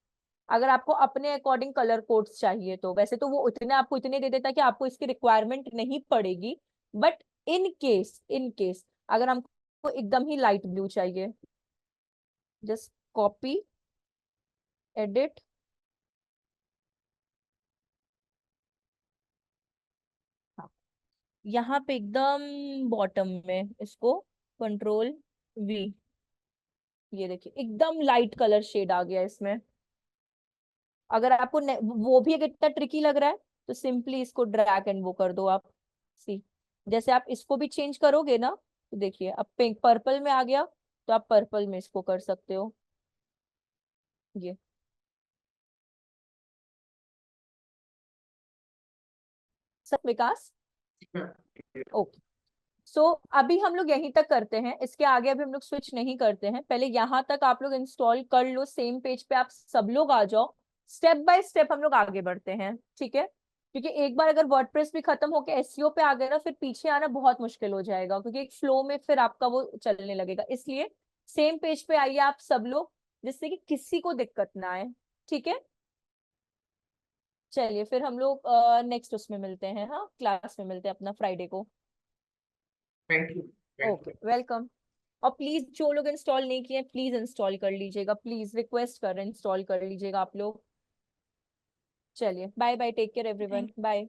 अगर आपको अपने अकॉर्डिंग कलर कोड्स चाहिए तो वैसे तो वो इतने आपको इतने दे देता कि आपको इसकी रिक्वायरमेंट नहीं पड़ेगी, बट इन केस अगर हमको एकदम ही लाइट ब्लू चाहिए, जस्ट कॉपी, एडिट, हाँ, यहाँ पे एकदम बॉटम में इसको कंट्रोल वी, ये देखिए एकदम लाइट कलर शेड आ गया इसमें। अगर आपको वो भी अगर इतना ट्रिकी लग रहा है तो सिंपली इसको ड्रैग एंड वो कर दो आप, सी, जैसे आप इसको भी चेंज करोगे ना तो देखिए अब पिंक पर्पल में आ गया, तो आप पर्पल में इसको कर सकते हो। ये सब विकास, ओके। अभी हम लोग यहीं तक करते हैं, इसके आगे अभी हम लोग स्विच नहीं करते हैं, पहले यहाँ तक आप लोग इंस्टॉल कर लो, सेम पेज पे आप सब लोग आ जाओ, स्टेप बाय स्टेप हम लोग आगे बढ़ते हैं, ठीक है, क्योंकि एक बार अगर वर्डप्रेस भी खत्म होके एसईओ पे आ गए ना फिर पीछे आना बहुत मुश्किल हो जाएगा, क्योंकि एक फ्लो में फिर आपका वो चलने लगेगा, इसलिए सेम पेज पे आइए आप सब लोग, जिससे कि किसी को दिक्कत ना आए, ठीक है। चलिए फिर हम लोग नेक्स्ट उसमें मिलते हैं, हाँ क्लास में मिलते हैं अपना फ्राइडे को। Thank you. Okay welcome. और प्लीज जो लोग इंस्टॉल नहीं किए प्लीज इंस्टॉल कर लीजिएगा, प्लीज रिक्वेस्ट कर रहे हैं इंस्टॉल कर लीजिएगा आप लोग। चलिए bye bye, take care everyone, bye.